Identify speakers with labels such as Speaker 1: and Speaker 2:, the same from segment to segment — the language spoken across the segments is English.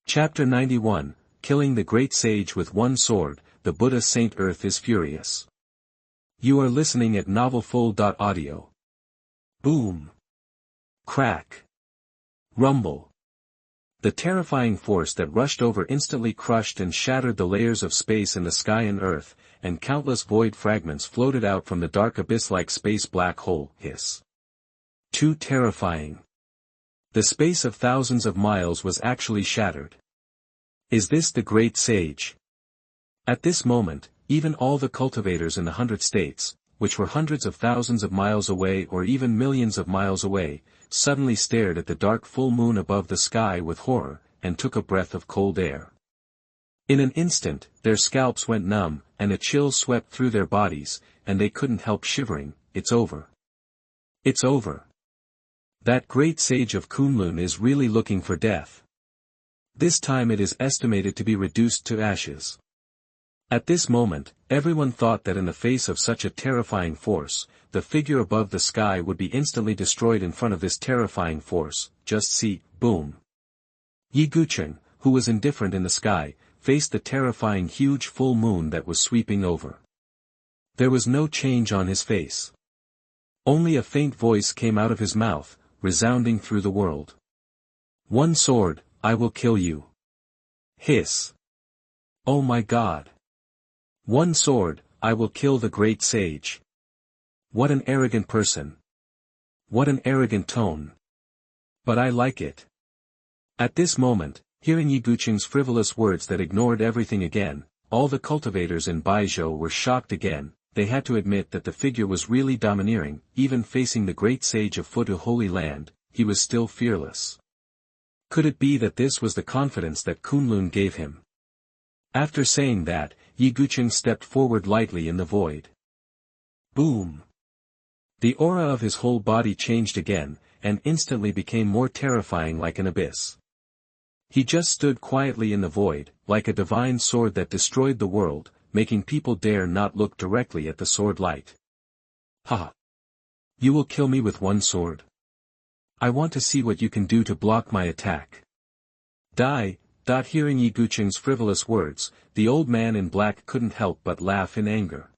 Speaker 1: Chapter 91, Killing the Great Sage with One Sword, the Buddha Saint Earth is Furious. You are listening at novelfull.audio. Boom. Crack. Rumble. The terrifying force that rushed over instantly crushed and shattered the layers of space in the sky and earth, and countless void fragments floated out from the dark abyss-like space black hole. Hiss. Too terrifying. The space of thousands of miles was actually shattered. Is this the Great Sage? At this moment, even all the cultivators in the 100 states, which were hundreds of thousands of miles away or even millions of miles away, suddenly stared at the dark full moon above the sky with horror, and took a breath of cold air. In an instant, their scalps went numb, and a chill swept through their bodies, and they couldn't help shivering. It's over. It's over. That great sage of Kunlun is really looking for death. This time it is estimated to be reduced to ashes. At this moment, everyone thought that in the face of such a terrifying force, the figure above the sky would be instantly destroyed in front of this terrifying force. Just see, boom. Yi Gucheng, who was indifferent in the sky, faced the terrifying huge full moon that was sweeping over. There was no change on his face. Only a faint voice came out of his mouth, resounding through the world. One sword, I will kill you. Hiss. Oh my God. One sword, I will kill the great sage. What an arrogant person. What an arrogant tone. But I like it. At this moment, hearing Yi Gucheng's frivolous words that ignored everything again, all the cultivators in Baizhou were shocked again. They had to admit that the figure was really domineering. Even facing the great sage of Futu Holy Land, he was still fearless. Could it be that this was the confidence that Kunlun gave him? After saying that, Yi Gucheng stepped forward lightly in the void. Boom! The aura of his whole body changed again, and instantly became more terrifying like an abyss. He just stood quietly in the void, like a divine sword that destroyed the world, making people dare not look directly at the sword light. Ha! You will kill me with one sword? I want to see what you can do to block my attack. Die. Hearing Yi Gucheng's frivolous words, the old man in black couldn't help but laugh in anger.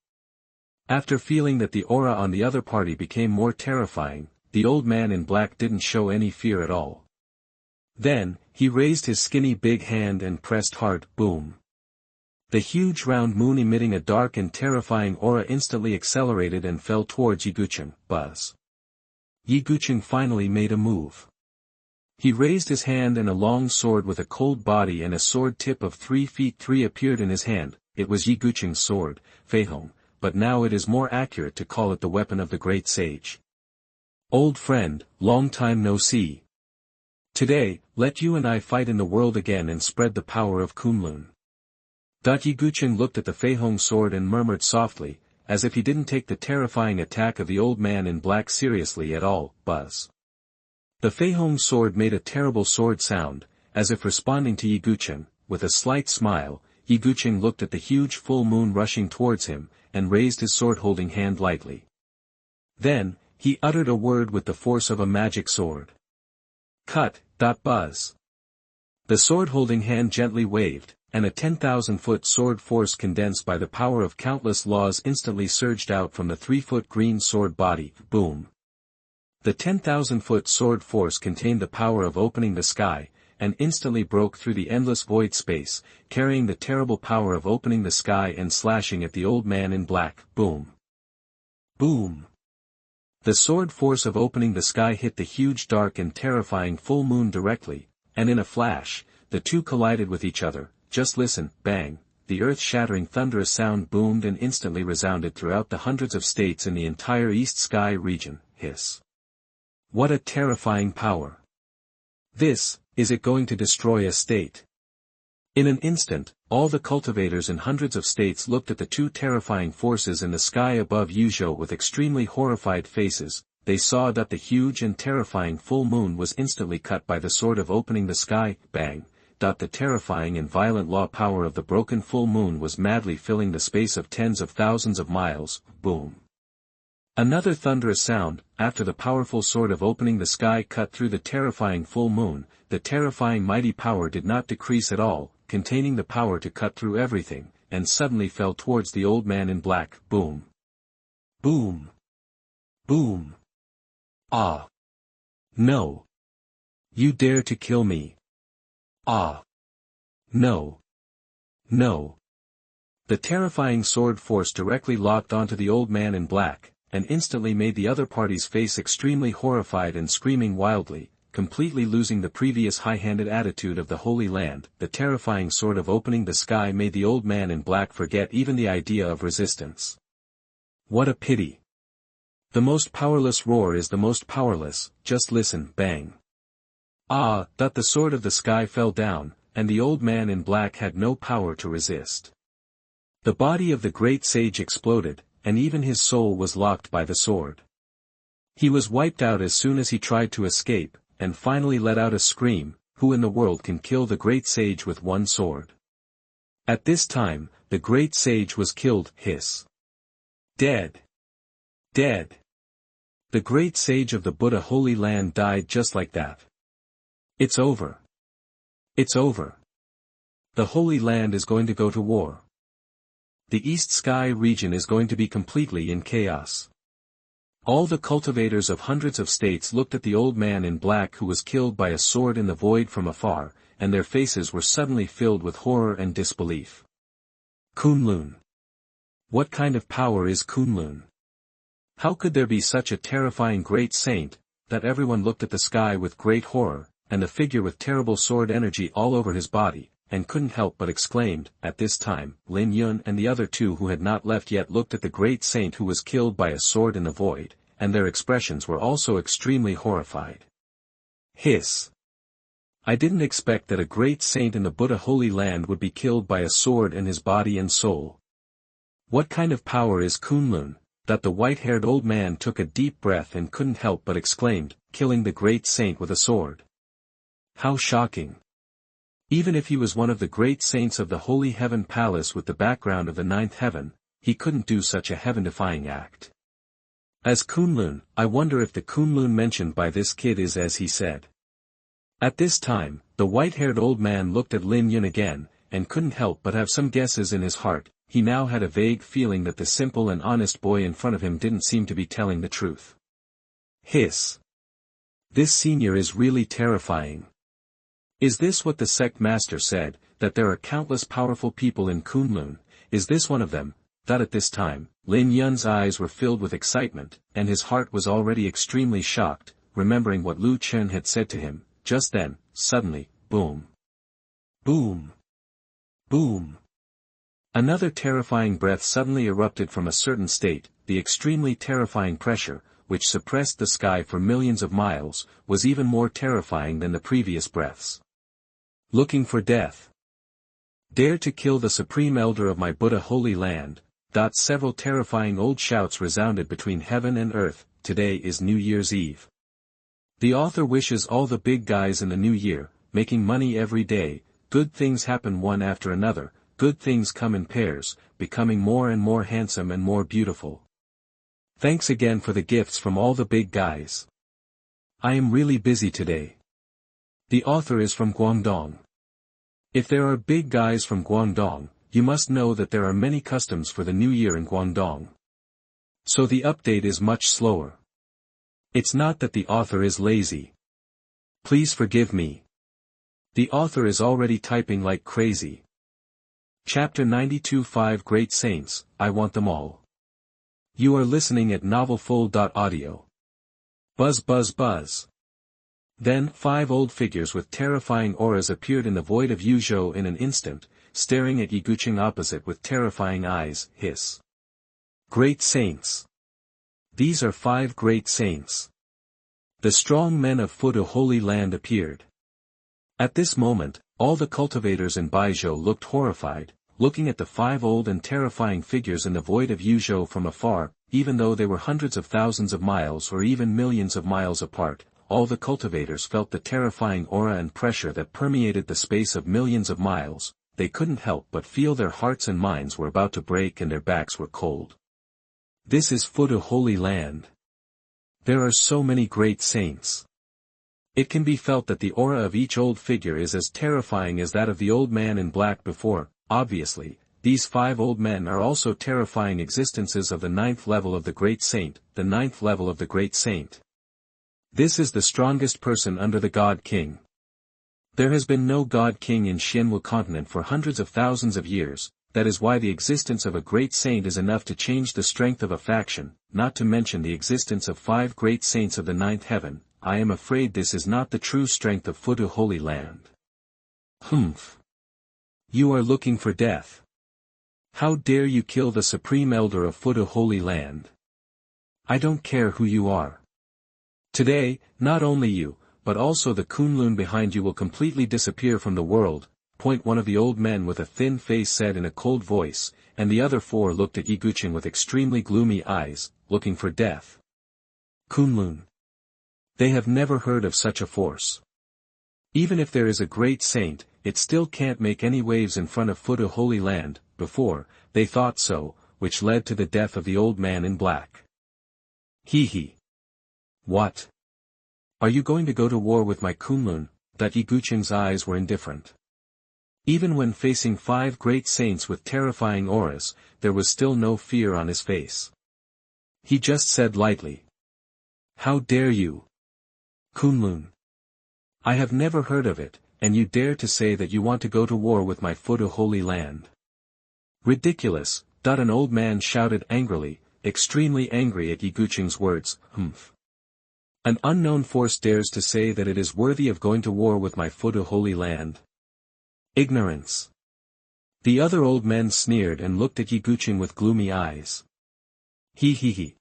Speaker 1: After feeling that the aura on the other party became more terrifying, the old man in black didn't show any fear at all. Then, he raised his skinny big hand and pressed hard. Boom. The huge round moon emitting a dark and terrifying aura instantly accelerated and fell towards Yi Gucheng. Buzz. Yi Gucheng finally made a move. He raised his hand and a long sword with a cold body and a sword tip of 3 feet 3 appeared in his hand. It was Yi Gucheng's sword, Feihong, but now it is more accurate to call it the weapon of the great sage. Old friend, long time no see. Today, let you and I fight in the world again and spread the power of Kunlun. Yi Gucheng looked at the Feihong sword and murmured softly, as if he didn't take the terrifying attack of the old man in black seriously at all. Buzz. The Feihong sword made a terrible sword sound, as if responding to Yi Gucheng. With a slight smile, Yi Gucheng looked at the huge full moon rushing towards him, and raised his sword-holding hand lightly. Then, he uttered a word with the force of a magic sword. Cut. Buzz. The sword-holding hand gently waved, and a 10,000-foot sword force condensed by the power of countless laws instantly surged out from the 3-foot green sword body. Boom. The 10,000-foot sword force contained the power of opening the sky, and instantly broke through the endless void space, carrying the terrible power of opening the sky and slashing at the old man in black. Boom. Boom. The sword force of opening the sky hit the huge dark and terrifying full moon directly, and in a flash, the two collided with each other. Just listen. Bang. The earth-shattering thunderous sound boomed and instantly resounded throughout the hundreds of states in the entire East Sky region. Hiss. What a terrifying power. Is it going to destroy a state? In an instant, all the cultivators in hundreds of states looked at the two terrifying forces in the sky above Yuzhou with extremely horrified faces. They saw that the huge and terrifying full moon was instantly cut by the sword of opening the sky. Bang. The terrifying and violent law power of the broken full moon was madly filling the space of tens of thousands of miles. Boom. Another thunderous sound, after the powerful sword of opening the sky cut through the terrifying full moon, the terrifying mighty power did not decrease at all, containing the power to cut through everything, and suddenly fell towards the old man in black. Boom. Boom. Boom. Ah. No. You dare to kill me. Ah. No. No. The terrifying sword force directly locked onto the old man in black, and instantly made the other party's face extremely horrified and screaming wildly, completely losing the previous high-handed attitude of the Holy Land. The terrifying sword of opening the sky made the old man in black forget even the idea of resistance. What a pity. The most powerless roar is the most powerless. Just listen. Bang. Ah, that the sword of the sky fell down, and the old man in black had no power to resist. The body of the great sage exploded, and even his soul was locked by the sword. He was wiped out as soon as he tried to escape, and finally let out a scream. Who in the world can kill the great sage with one sword? At this time, the great sage was killed. Hiss. Dead. Dead. The great sage of the Buddha Holy Land died just like that. It's over. It's over. The Holy Land is going to go to war. The East Sky region is going to be completely in chaos. All the cultivators of hundreds of states looked at the old man in black who was killed by a sword in the void from afar, and their faces were suddenly filled with horror and disbelief. Kunlun. What kind of power is Kunlun? How could there be such a terrifying great saint, that everyone looked at the sky with great horror, and the figure with terrible sword energy all over his body, and couldn't help but exclaimed. At this time, Lin Yun and the other two who had not left yet looked at the great saint who was killed by a sword in the void, and their expressions were also extremely horrified. Hiss. I didn't expect that a great saint in the Buddha Holy Land would be killed by a sword in his body and soul. What kind of power is Kunlun? That the white-haired old man took a deep breath and couldn't help but exclaimed, killing the great saint with a sword. How shocking. Even if he was one of the great saints of the Holy Heaven Palace with the background of the ninth heaven, he couldn't do such a heaven-defying act. As Kunlun, I wonder if the Kunlun mentioned by this kid is as he said. At this time, the white-haired old man looked at Lin Yun again, and couldn't help but have some guesses in his heart. He now had a vague feeling that the simple and honest boy in front of him didn't seem to be telling the truth. Hiss. This senior is really terrifying. Is this what the sect master said, that there are countless powerful people in Kunlun? Is this one of them? That at this time, Lin Yun's eyes were filled with excitement, and his heart was already extremely shocked, remembering what Lu Chen had said to him. Just then, suddenly, boom. Boom. Boom. Another terrifying breath suddenly erupted from a certain state. The extremely terrifying pressure, which suppressed the sky for millions of miles, was even more terrifying than the previous breaths. Looking for death. Dare to kill the supreme elder of my Buddha Holy Land. Several terrifying old shouts resounded between heaven and earth. Today is New Year's Eve. The author wishes all the big guys in the new year, making money every day, good things happen one after another, good things come in pairs, becoming more and more handsome and more beautiful. Thanks again for the gifts from all the big guys. I am really busy today. The author is from Guangdong. If there are big guys from Guangdong, you must know that there are many customs for the new year in Guangdong. So the update is much slower. It's not that the author is lazy. Please forgive me. The author is already typing like crazy. Chapter 92 5 Great Saints, I want them all. You are listening at novelfull.audio. Buzz buzz buzz. Then 5 old figures with terrifying auras appeared in the void of Yuzhou in an instant, staring at Yigucheng opposite with terrifying eyes. Hiss. Great saints. These are 5 great saints. The strong men of Fudu Holy Land appeared. At this moment, all the cultivators in Baizhou looked horrified, looking at the 5 old and terrifying figures in the void of Yuzhou from afar. Even though they were hundreds of thousands of miles or even millions of miles apart, all the cultivators felt the terrifying aura and pressure that permeated the space of millions of miles. They couldn't help but feel their hearts and minds were about to break and their backs were cold. This is Futu Holy Land. There are so many great saints. It can be felt that the aura of each old figure is as terrifying as that of the old man in black before. Obviously, these 5 old men are also terrifying existences of the 9th level of the Great Saint, the 9th level of the Great Saint. This is the strongest person under the God King. There has been no God King in Xianwu Continent for hundreds of thousands of years. That is why the existence of a great saint is enough to change the strength of a faction, not to mention the existence of 5 great saints of the 9th heaven. I am afraid this is not the true strength of Futu Holy Land. Humph. You are looking for death. How dare you kill the Supreme Elder of Futu Holy Land? I don't care who you are. Today, not only you, but also the Kunlun behind you will completely disappear from the world. One of the old men with a thin face said in a cold voice, and the other 4 looked at Yigucheng with extremely gloomy eyes, looking for death. Kunlun. They have never heard of such a force. Even if there is a great saint, it still can't make any waves in front of Futu Holy Land. Before, they thought so, which led to the death of the old man in black. Hee. What? Are you going to go to war with my Kunlun? That Yigucheng's eyes were indifferent. Even when facing 5 great saints with terrifying auras, there was still no fear on his face. He just said lightly. How dare you? Kunlun. I have never heard of it, and you dare to say that you want to go to war with my Futu Holy Land. Ridiculous, an old man shouted angrily, extremely angry at Yigucheng's words. Humph. An unknown force dares to say that it is worthy of going to war with my Futu Holy Land. Ignorance. The other old men sneered and looked at Yigucheng with gloomy eyes. He.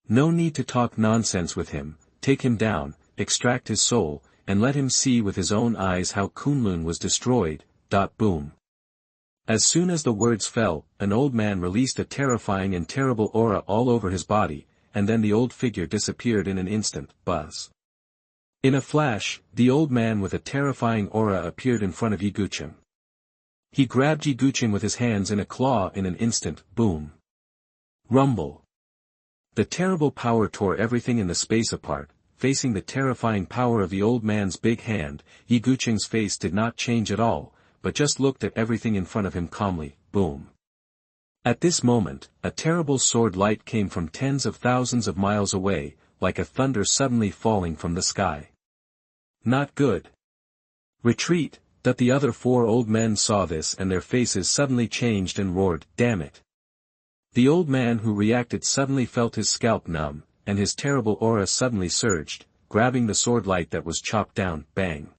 Speaker 1: No need to talk nonsense with him. Take him down, extract his soul, and let him see with his own eyes how Kunlun was destroyed. Boom. As soon as the words fell, an old man released a terrifying and terrible aura all over his body, and then the old figure disappeared in an instant. Buzz. In a flash, the old man with a terrifying aura appeared in front of Yigucheng. He grabbed Yigucheng with his hands in a claw in an instant. Boom. Rumble. The terrible power tore everything in the space apart. Facing the terrifying power of the old man's big hand, Yigucheng's face did not change at all, but just looked at everything in front of him calmly. Boom. At this moment, a terrible sword light came from tens of thousands of miles away, like a thunder suddenly falling from the sky. Not good. Retreat. The other 4 old men saw this and their faces suddenly changed and roared, damn it. The old man who reacted suddenly felt his scalp numb, and his terrible aura suddenly surged, grabbing the sword light that was chopped down. Bang.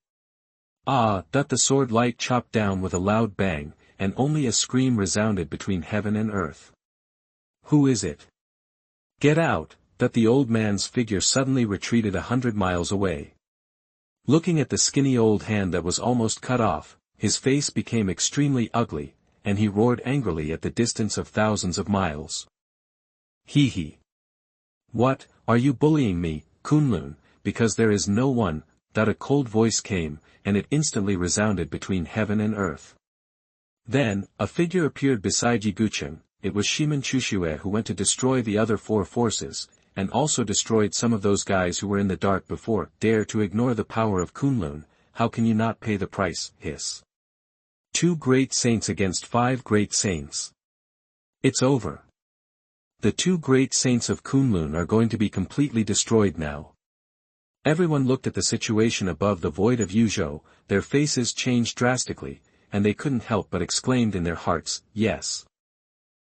Speaker 1: The sword light chopped down with a loud bang, and only a scream resounded between heaven and earth. Who is it? Get out. The old man's figure suddenly retreated 100 miles away. Looking at the skinny old hand that was almost cut off, his face became extremely ugly, and he roared angrily at the distance of thousands of miles. He. What, are you bullying me, Kunlun, because there is no one? A cold voice came, and it instantly resounded between heaven and earth. Then, a figure appeared beside Yigucheng. It was Xianwu who went to destroy the other 4 forces, and also destroyed some of those guys who were in the dark before. Dare to ignore the power of Kunlun, how can you not pay the price? Hiss. 2 great saints against 5 great saints. It's over. The 2 great saints of Kunlun are going to be completely destroyed now. Everyone looked at the situation above the void of Yuzhou, their faces changed drastically, and they couldn't help but exclaimed in their hearts, yes.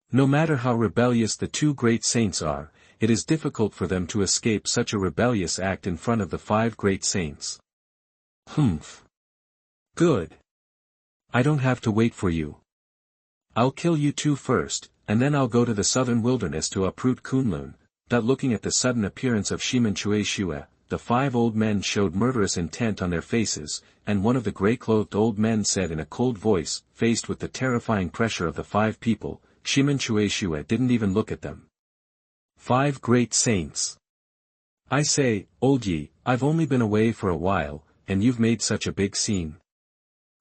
Speaker 1: No matter how rebellious the 2 great saints are, it is difficult for them to escape such a rebellious act in front of the 5 great saints. Humph. Good. I don't have to wait for you. I'll kill you 2 first, and then I'll go to the southern wilderness to uproot Kunlun. Looking at the sudden appearance of Xianwu, the 5 old men showed murderous intent on their faces, and one of the gray-clothed old men said in a cold voice, faced with the terrifying pressure of the 5 people, Xianwu didn't even look at them. 5 great saints. I say, old Yi, I've only been away for a while, and you've made such a big scene.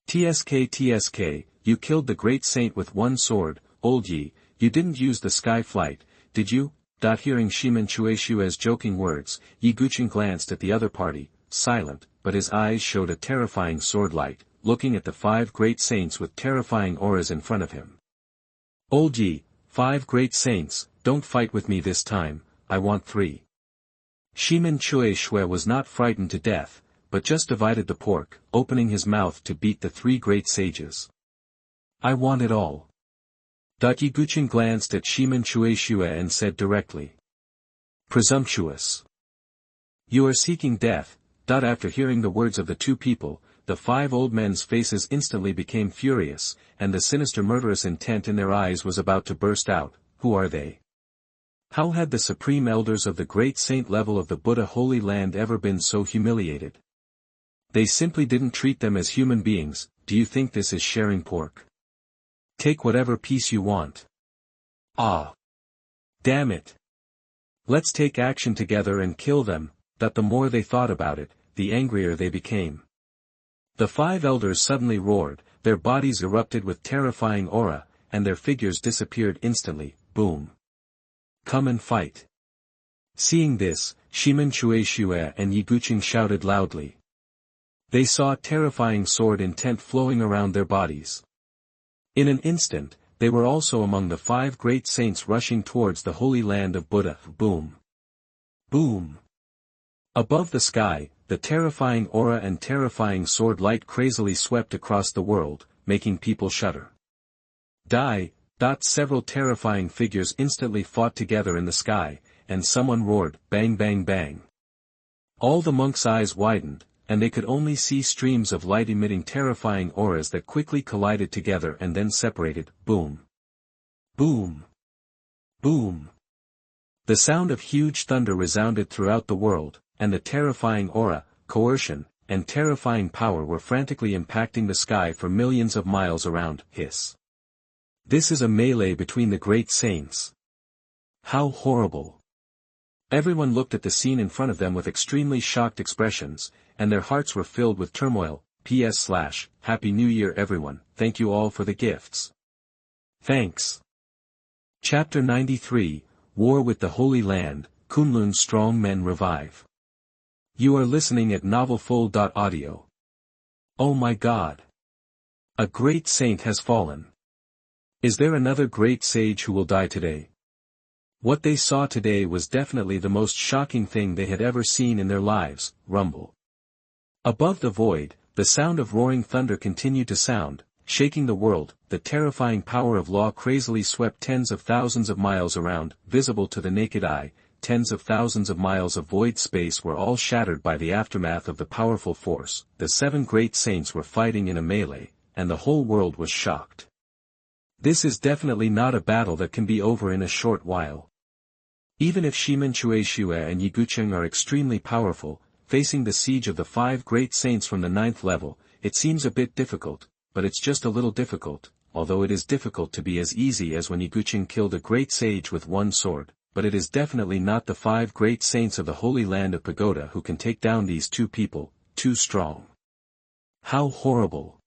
Speaker 1: TSK, you killed the great saint with 1 sword, old Yi, you didn't use the sky flight, did you? Hearing Shimen Chueshue's joking words, Yi Guqing glanced at the other party, silent, but his eyes showed a terrifying sword light, looking at the 5 great saints with terrifying auras in front of him. Old Yi, 5 great saints, don't fight with me this time, I want 3. Shimen Chueshue was not frightened to death, but just divided the pork, opening his mouth to beat the 3 great sages. I want it all. Yi Guqing glanced at Shimen Chueshue and said directly. Presumptuous. You are seeking death. After hearing the words of the 2 people, the 5 old men's faces instantly became furious, and the sinister murderous intent in their eyes was about to burst out. Who are they? How had the supreme elders of the great saint level of the Buddha Holy Land ever been so humiliated? They simply didn't treat them as human beings. Do you think this is sharing pork? Take whatever piece you want. Ah! Damn it! Let's take action together and kill them. The more they thought about it, the angrier they became. The 5 elders suddenly roared, their bodies erupted with terrifying aura, and their figures disappeared instantly. Boom! Come and fight. Seeing this, Shimen Chueshue and Yi Guqing shouted loudly. They saw terrifying sword intent flowing around their bodies. In an instant, they were also among the 5 great saints rushing towards the holy land of Buddha. Boom! Boom! Above the sky, the terrifying aura and terrifying sword light crazily swept across the world, making people shudder. Several terrifying figures instantly fought together in the sky, and someone roared, bang bang bang. All the monks' eyes widened, and they could only see streams of light emitting terrifying auras that quickly collided together and then separated. Boom! Boom! Boom! The sound of huge thunder resounded throughout the world, and the terrifying aura, coercion, and terrifying power were frantically impacting the sky for millions of miles around. Hiss. This is a melee between the great saints. How horrible. Everyone looked at the scene in front of them with extremely shocked expressions, and their hearts were filled with turmoil. Happy New Year everyone, thank you all for the gifts. Thanks. Chapter 93, War with the Holy Land, Kunlun's strong men revive. You are listening at novelfull.audio. Oh my God! A great saint has fallen. Is there another great sage who will die today? What they saw today was definitely the most shocking thing they had ever seen in their lives. Rumble. Above the void, the sound of roaring thunder continued to sound, shaking the world. The terrifying power of law crazily swept tens of thousands of miles around, visible to the naked eye. Tens of thousands of miles of void space were all shattered by the aftermath of the powerful force. The 7 great saints were fighting in a melee, and the whole world was shocked. This is definitely not a battle that can be over in a short while. Even if Shimen Chueshue and Yi Guqing are extremely powerful, facing the siege of the 5 great saints from the 9th level, it seems a bit difficult, but it's just a little difficult, although it is difficult to be as easy as when Yi Guqing killed a great sage with 1 sword. But it is definitely not the 5 great saints of the Holy Land of Pagoda who can take down these 2 people, too strong. How horrible.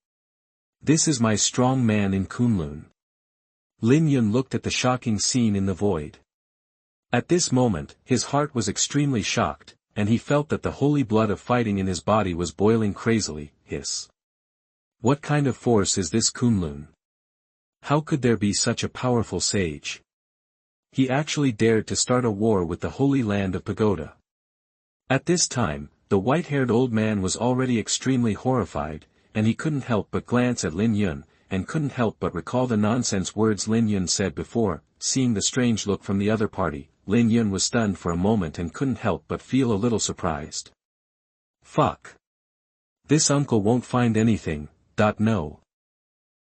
Speaker 1: This is my strong man in Kunlun. Lin Yun looked at the shocking scene in the void. At this moment, his heart was extremely shocked, and he felt that the holy blood of fighting in his body was boiling crazily. Hiss. What kind of force is this Kunlun? How could there be such a powerful sage? He actually dared to start a war with the Holy Land of Pagoda. At this time, the white-haired old man was already extremely horrified, and he couldn't help but glance at Lin Yun, and couldn't help but recall the nonsense words Lin Yun said before. Seeing the strange look from the other party, Lin Yun was stunned for a moment and couldn't help but feel a little surprised. Fuck. This uncle won't find anything. No.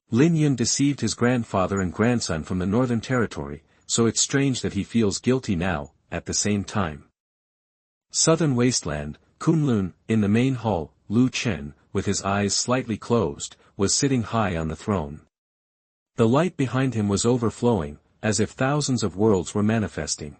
Speaker 1: Lin Yun deceived his grandfather and grandson from the Northern Territory, so it's strange that he feels guilty now. At the same time. Southern Wasteland, Kunlun, in the main hall, Lu Chen, with his eyes slightly closed, was sitting high on the throne. The light behind him was overflowing, as if thousands of worlds were manifesting.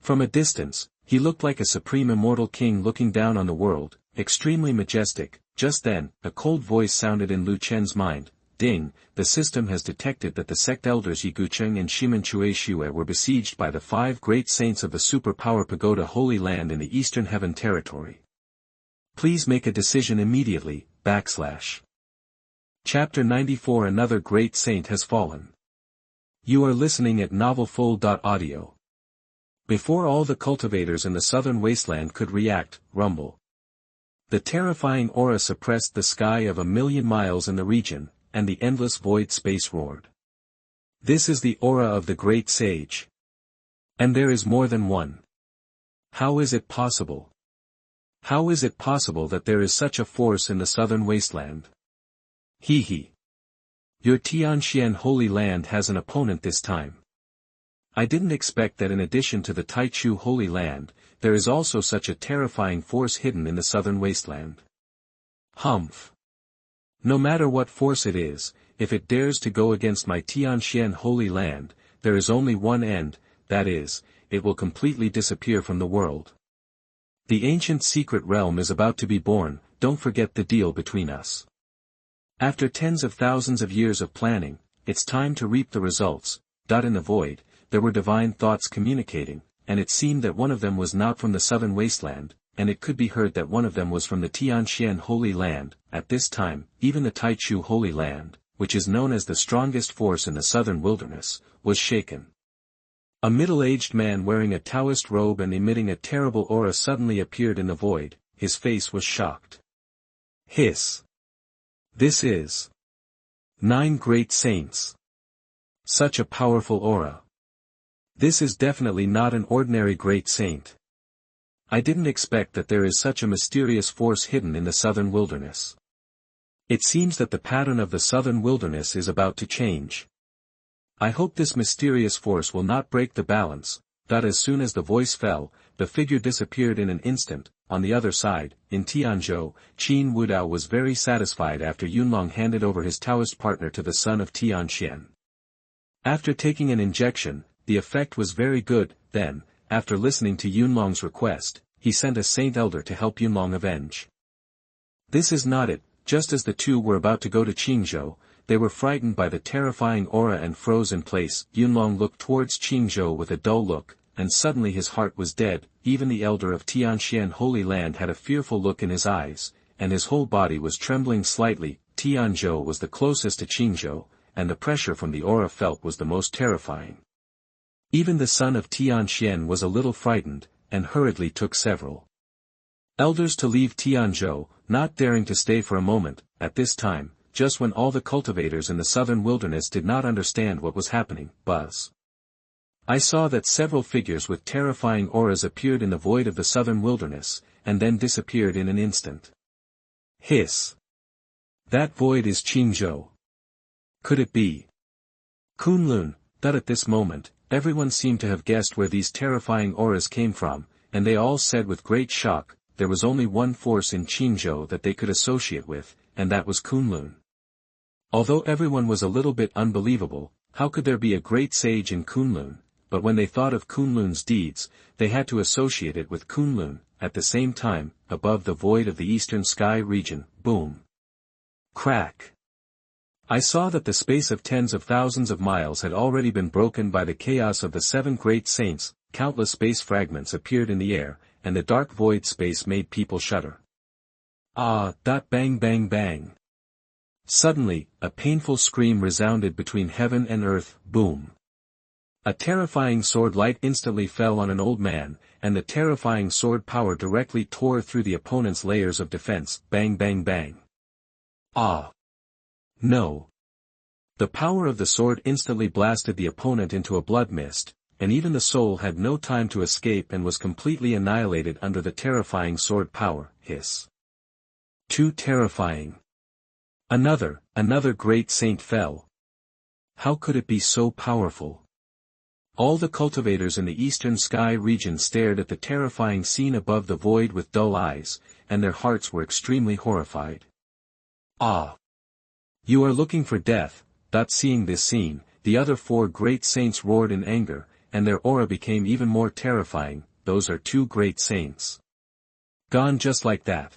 Speaker 1: From a distance, he looked like a supreme immortal king looking down on the world, extremely majestic. Just then, a cold voice sounded in Lu Chen's mind. ding, the system has detected that the sect elders Yigucheng and Shimenchueshue were besieged by the 5 great saints of the superpower pagoda Holy Land in the Eastern Heaven Territory. Please make a decision immediately, /. Chapter 94 Another great saint has fallen. You are listening at novelfull.audio. Before all the cultivators in the southern wasteland could react, rumble. The terrifying aura suppressed the sky of 1,000,000 miles in the region, and the endless void space roared. This is the aura of the great sage. And there is more than one. How is it possible? How is it possible that there is such a force in the southern wasteland? Hee. Your Tianxian Holy Land has an opponent this time. I didn't expect that in addition to the Taichu Holy Land, there is also such a terrifying force hidden in the southern wasteland. Humph. No matter what force it is, if it dares to go against my Tianxian Holy Land, there is only one end, that is, it will completely disappear from the world. The ancient secret realm is about to be born, don't forget the deal between us. After tens of thousands of years of planning, it's time to reap the results. In the void, there were divine thoughts communicating, and it seemed that one of them was not from the southern wasteland, and it could be heard that one of them was from the Tianxian Holy Land. At this time, even the Taichu Holy Land, which is known as the strongest force in the southern wilderness, was shaken. A middle-aged man wearing a Taoist robe and emitting a terrible aura suddenly appeared in the void. His face was shocked. Hiss. This is 9 great saints. Such a powerful aura. This is definitely not an ordinary great saint. I didn't expect that there is such a mysterious force hidden in the southern wilderness. It seems that the pattern of the southern wilderness is about to change. I hope this mysterious force will not break the balance. As soon as the voice fell, the figure disappeared in an instant. On the other side, in Tianzhou, Qin Wudao was very satisfied after Yunlong handed over his Taoist partner to the son of Tianxian. After taking an injection, the effect was very good. Then, after listening to Yunlong's request, he sent a saint elder to help Yunlong avenge. This is not it. Just as the two were about to go to Qingzhou, they were frightened by the terrifying aura and froze in place. Yunlong looked towards Qingzhou with a dull look, and suddenly his heart was dead. Even the elder of Tianxian Holy Land had a fearful look in his eyes, and his whole body was trembling slightly. Tianzhou was the closest to Qingzhou, and the pressure from the aura felt was the most terrifying. Even the son of Tianxian was a little frightened, and hurriedly took several elders to leave Tianzhou, not daring to stay for a moment. At this time, just when all the cultivators in the southern wilderness did not understand what was happening, I saw that several figures with terrifying auras appeared in the void of the southern wilderness, and then disappeared in an instant. Hiss. That void is Qingzhou. Could it be Kunlun? At this moment, everyone seemed to have guessed where these terrifying auras came from, and they all said with great shock, there was only one force in Qingzhou that they could associate with, and that was Kunlun. Although everyone was a little bit unbelievable, how could there be a great sage in Kunlun? But when they thought of Kunlun's deeds, they had to associate it with Kunlun. At the same time, above the void of the eastern sky region, boom. Crack. I saw that the space of tens of thousands of miles had already been broken by the chaos of the 7 great saints. Countless space fragments appeared in the air, and the dark void space made people shudder. Bang bang bang. Suddenly, a painful scream resounded between heaven and earth. Boom. A terrifying sword light instantly fell on an old man, and the terrifying sword power directly tore through the opponent's layers of defense. Bang bang bang. No. The power of the sword instantly blasted the opponent into a blood mist, and even the soul had no time to escape and was completely annihilated under the terrifying sword power. Hiss. Too terrifying. Another great saint fell. How could it be so powerful? All the cultivators in the eastern sky region stared at the terrifying scene above the void with dull eyes, and their hearts were extremely horrified. You are looking for death. Seeing this scene, the other 4 great saints roared in anger, and their aura became even more terrifying. Those are 2 great saints. Gone just like that.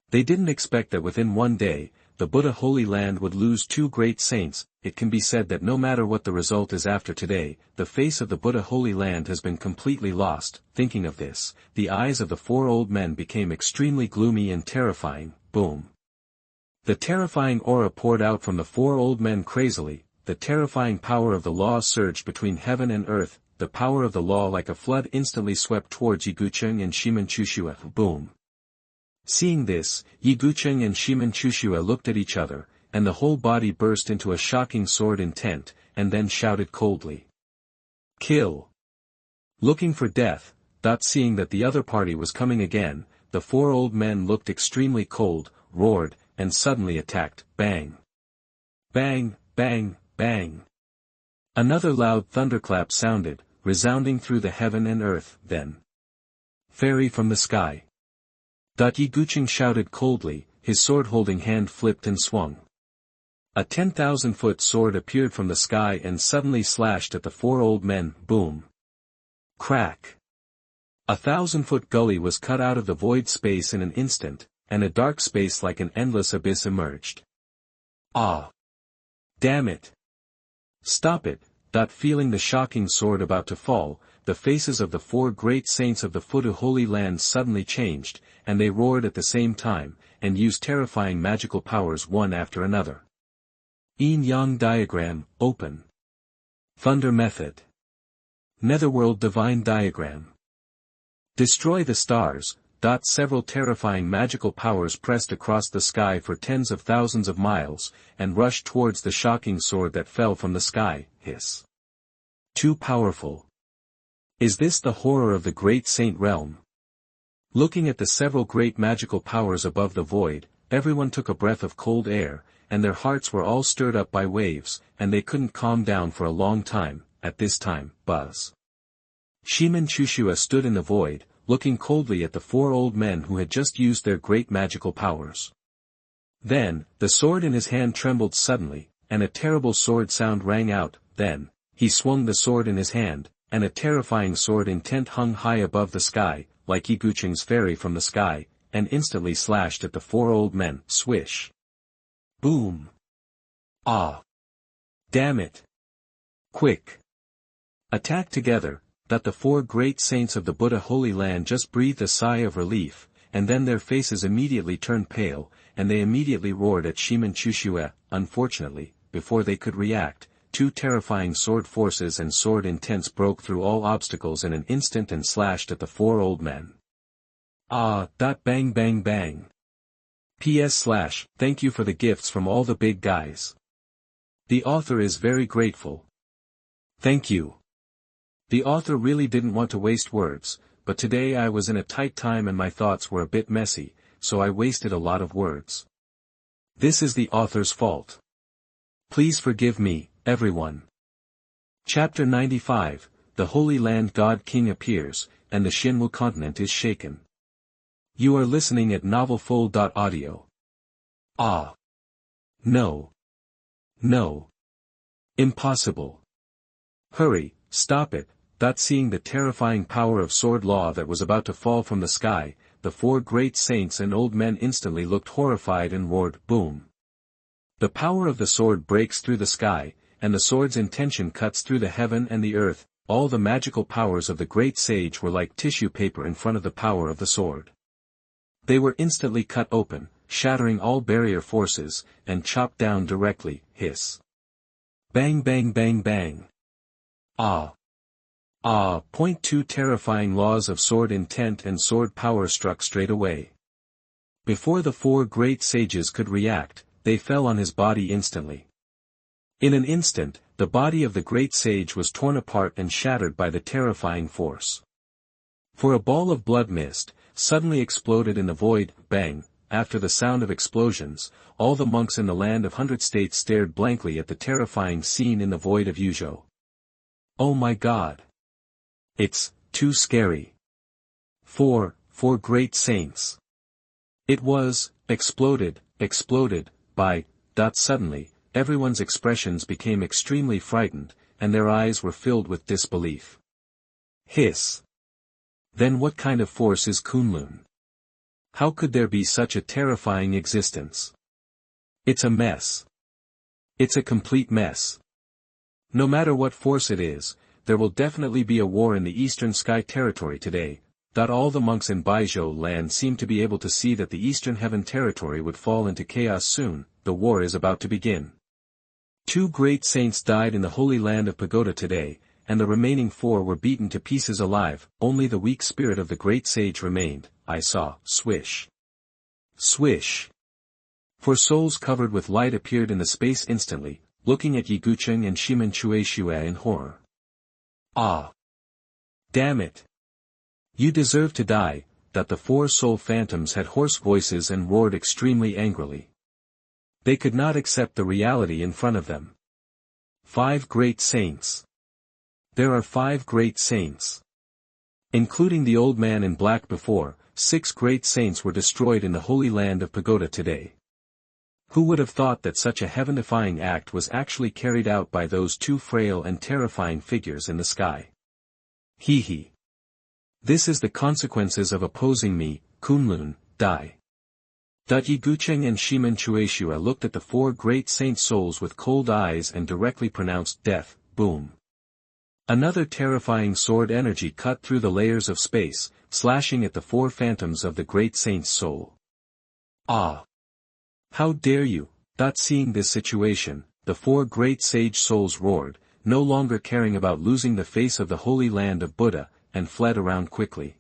Speaker 1: They didn't expect that within one day, the Buddha Holy Land would lose two great saints. It can be said that no matter what the result is after today, the face of the Buddha Holy Land has been completely lost. Thinking of this, the eyes of the four old men became extremely gloomy and terrifying. Boom. The terrifying aura poured out from the four old men crazily. The terrifying power of the law surged between heaven and earth. The power of the law like a flood instantly swept towards Yigucheng and Ximenchuxue. Boom. Seeing this, Yigucheng and Ximenchuxue looked at each other, and the whole body burst into a shocking sword intent, and then shouted coldly. Kill! Looking for death, seeing that the other party was coming again, the four old men looked extremely cold, roared, and suddenly attacked. Bang! Bang, bang, bang! Another loud thunderclap sounded, resounding through the heaven and earth. Then, fairy from the sky! Yigucheng shouted coldly, his sword-holding hand flipped and swung. A 10,000-foot sword appeared from the sky and suddenly slashed at the four old men. Boom! Crack! A 1,000-foot gully was cut out of the void space in an instant, and a dark space like an endless abyss emerged. Ah! Damn it! Stop it! Feeling the shocking sword about to fall, the faces of the four great saints of the Buddha Holy Land suddenly changed, and they roared at the same time, and used terrifying magical powers one after another. Yin-Yang Diagram, Open. Thunder Method. Netherworld Divine Diagram. Destroy the Stars. Several terrifying magical powers pressed across the sky for tens of thousands of miles, and rushed towards the shocking sword that fell from the sky. Hiss. Too powerful. Is this the horror of the great saint realm? Looking at the several great magical powers above the void, everyone took a breath of cold air, and their hearts were all stirred up by waves, and they couldn't calm down for a long time. At this time, buzz. Ximenchuxue stood in the void, looking coldly at the four old men who had just used their great magical powers. Then, the sword in his hand trembled suddenly, and a terrible sword sound rang out. Then, he swung the sword in his hand, and a terrifying sword intent hung high above the sky, like Yigucheng's fairy from the sky, and instantly slashed at the four old men. Swish! Boom! Ah! Damn it! Quick! Attack together! The four great saints of the Buddha Holy Land just breathed a sigh of relief, and then their faces immediately turned pale, and they immediately roared at Ximenchuxue. Unfortunately, before they could react, two terrifying sword forces and sword intents broke through all obstacles in an instant and slashed at the four old men. Ah! Bang bang bang! PS/, thank you for the gifts from all the big guys. The author is very grateful. Thank you. The author really didn't want to waste words, but today I was in a tight time and my thoughts were a bit messy, so I wasted a lot of words. This is the author's fault. Please forgive me, everyone. Chapter 95, The Holy Land God-King appears, and the Xianwu Continent is shaken. You are listening at novelfull.audio. Ah. No. No. Impossible. Hurry, stop it. Seeing the terrifying power of sword law that was about to fall from the sky, the four great saints and old men instantly looked horrified and roared. Boom! The power of the sword breaks through the sky, and the sword's intention cuts through the heaven and the earth. All the magical powers of the great sage were like tissue paper in front of the power of the sword. They were instantly cut open, shattering all barrier forces, and chopped down directly. Hiss! Bang bang bang bang! Ah! Ah! Two terrifying laws of sword intent and sword power struck straight away. Before the four great sages could react, they fell on his body instantly. In an instant, the body of the great sage was torn apart and shattered by the terrifying force. For a ball of blood mist suddenly exploded in the void. Bang! After the sound of explosions, all the monks in the Land of 100 States stared blankly at the terrifying scene in the void of Yuzhou. Oh my God! It's too scary. Four great saints. It was, exploded, by. Suddenly, everyone's expressions became extremely frightened, and their eyes were filled with disbelief. Hiss! Then what kind of force is Kunlun? How could there be such a terrifying existence? It's a mess. It's a complete mess. No matter what force it is, there will definitely be a war in the Eastern Sky Territory today. All the monks in Baizhou land seem to be able to see that the Eastern Heaven Territory would fall into chaos soon. The war is about to begin. 2 great saints died in the Holy Land of Pagoda today, and the remaining 4 were beaten to pieces alive. Only the weak spirit of the great sage remained. I saw, swish. Swish. 4 souls covered with light appeared in the space instantly, looking at Yigucheng and Shimen Chueshue in horror. Ah! Damn it! You deserve to die. The 4 soul phantoms had hoarse voices and roared extremely angrily. They could not accept the reality in front of them. 5 great saints. There are 5 great saints. Including the old man in black before, 6 great saints were destroyed in the Holy Land of Pagoda today. Who would have thought that such a heaven-defying act was actually carried out by those 2 frail and terrifying figures in the sky? Hee hee. This is the consequences of opposing me, Kunlun, die. Yigucheng and Shimen Chueshue looked at the 4 great saint souls with cold eyes and directly pronounced death. Boom. Another terrifying sword energy cut through the layers of space, slashing at the 4 phantoms of the great saint's soul. Ah! How dare you! Seeing this situation, the 4 great sage souls roared, no longer caring about losing the face of the Holy Land of Buddha, and fled around quickly.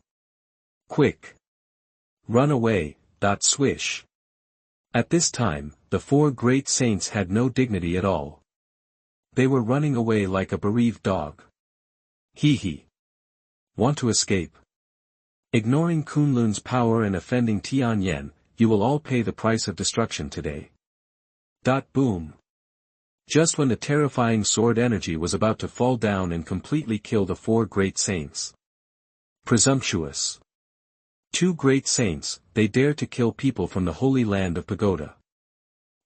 Speaker 1: Quick! Run away! Swish. At this time, the 4 great saints had no dignity at all. They were running away like a bereaved dog. Hee hee. Want to escape? Ignoring Kunlun's power and offending Tianyan, you will all pay the price of destruction today. Boom. Just when the terrifying sword energy was about to fall down and completely kill the 4 great saints. Presumptuous. 2 great saints, they dare to kill people from the Holy Land of Pagoda.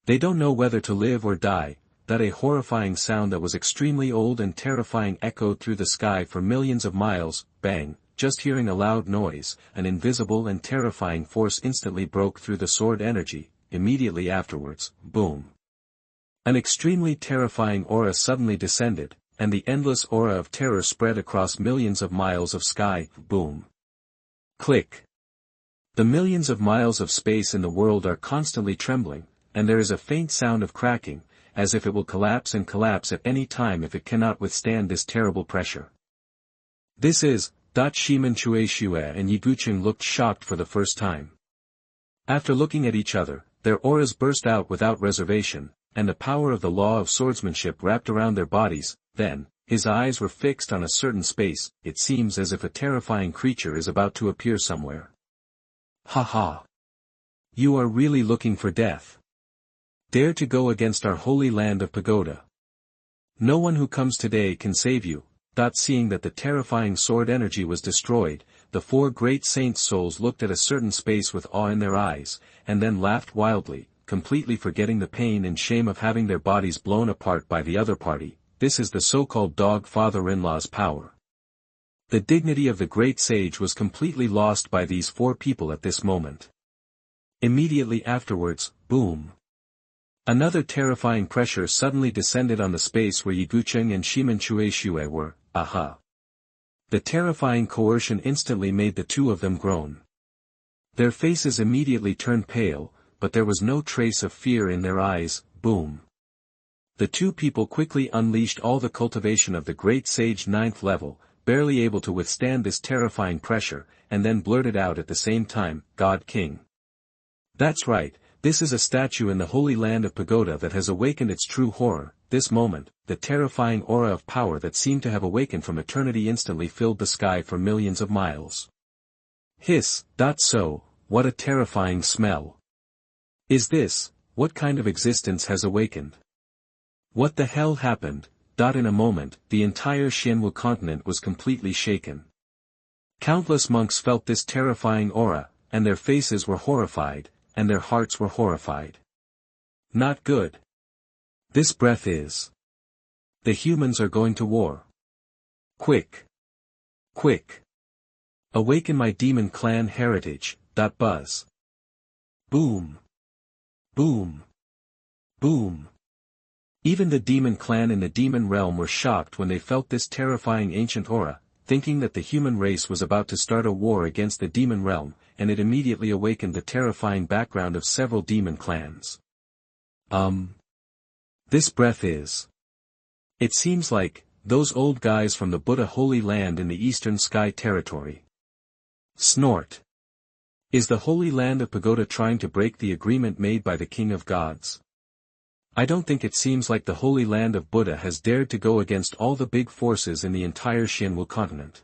Speaker 1: They don't know whether to live or die. A horrifying sound that was extremely old and terrifying echoed through the sky for millions of miles. Bang! Just hearing a loud noise, an invisible and terrifying force instantly broke through the sword energy. Immediately afterwards, boom. An extremely terrifying aura suddenly descended, and the endless aura of terror spread across millions of miles of sky. Boom. Click. The millions of miles of space in the world are constantly trembling, and there is a faint sound of cracking, as if it will collapse and collapse at any time if it cannot withstand this terrible pressure. This is. Shimen Chueshue and Yigucheng looked shocked for the first time. After looking at each other, their auras burst out without reservation, and the power of the law of swordsmanship wrapped around their bodies. Then, his eyes were fixed on a certain space. It seems as if a terrifying creature is about to appear somewhere. Ha ha! You are really looking for death. Dare to go against our holy land of Pagoda. No one who comes today can save you. Seeing that the terrifying sword energy was destroyed, the 4 great saints' souls looked at a certain space with awe in their eyes, and then laughed wildly, completely forgetting the pain and shame of having their bodies blown apart by the other party. This is the so-called dog father-in-law's power. The dignity of the great sage was completely lost by these 4 people at this moment. Immediately afterwards, boom. Another terrifying pressure suddenly descended on the space where Yigucheng and Shimen Chueshue were. Aha! The terrifying coercion instantly made the 2 of them groan. Their faces immediately turned pale, but there was no trace of fear in their eyes. Boom. The 2 people quickly unleashed all the cultivation of the great sage 9th level, barely able to withstand this terrifying pressure, and then blurted out at the same time, God-King. That's right. This is a statue in the Holy Land of Pagoda that has awakened its true horror. This moment, the terrifying aura of power that seemed to have awakened from eternity instantly filled the sky for millions of miles. Hiss. So, what a terrifying smell. Is this, what kind of existence has awakened? What the hell happened? In a moment, the entire Xianwu Continent was completely shaken. Countless monks felt this terrifying aura, and their faces were horrified, and their hearts were horrified. Not good. This breath is. The humans are going to war. Quick. Quick. Awaken my demon clan heritage. Buzz. Boom. Boom. Boom! Even the demon clan in the demon realm were shocked when they felt this terrifying ancient aura, thinking that the human race was about to start a war against the demon realm, and it immediately awakened the terrifying background of several demon clans. This breath is... It seems like, those old guys from the Buddha Holy Land in the Eastern Sky Territory. Snort. Is the Holy Land of Pagoda trying to break the agreement made by the King of Gods? I don't think it seems like the Holy Land of Buddha has dared to go against all the big forces in the entire Xianwu Continent.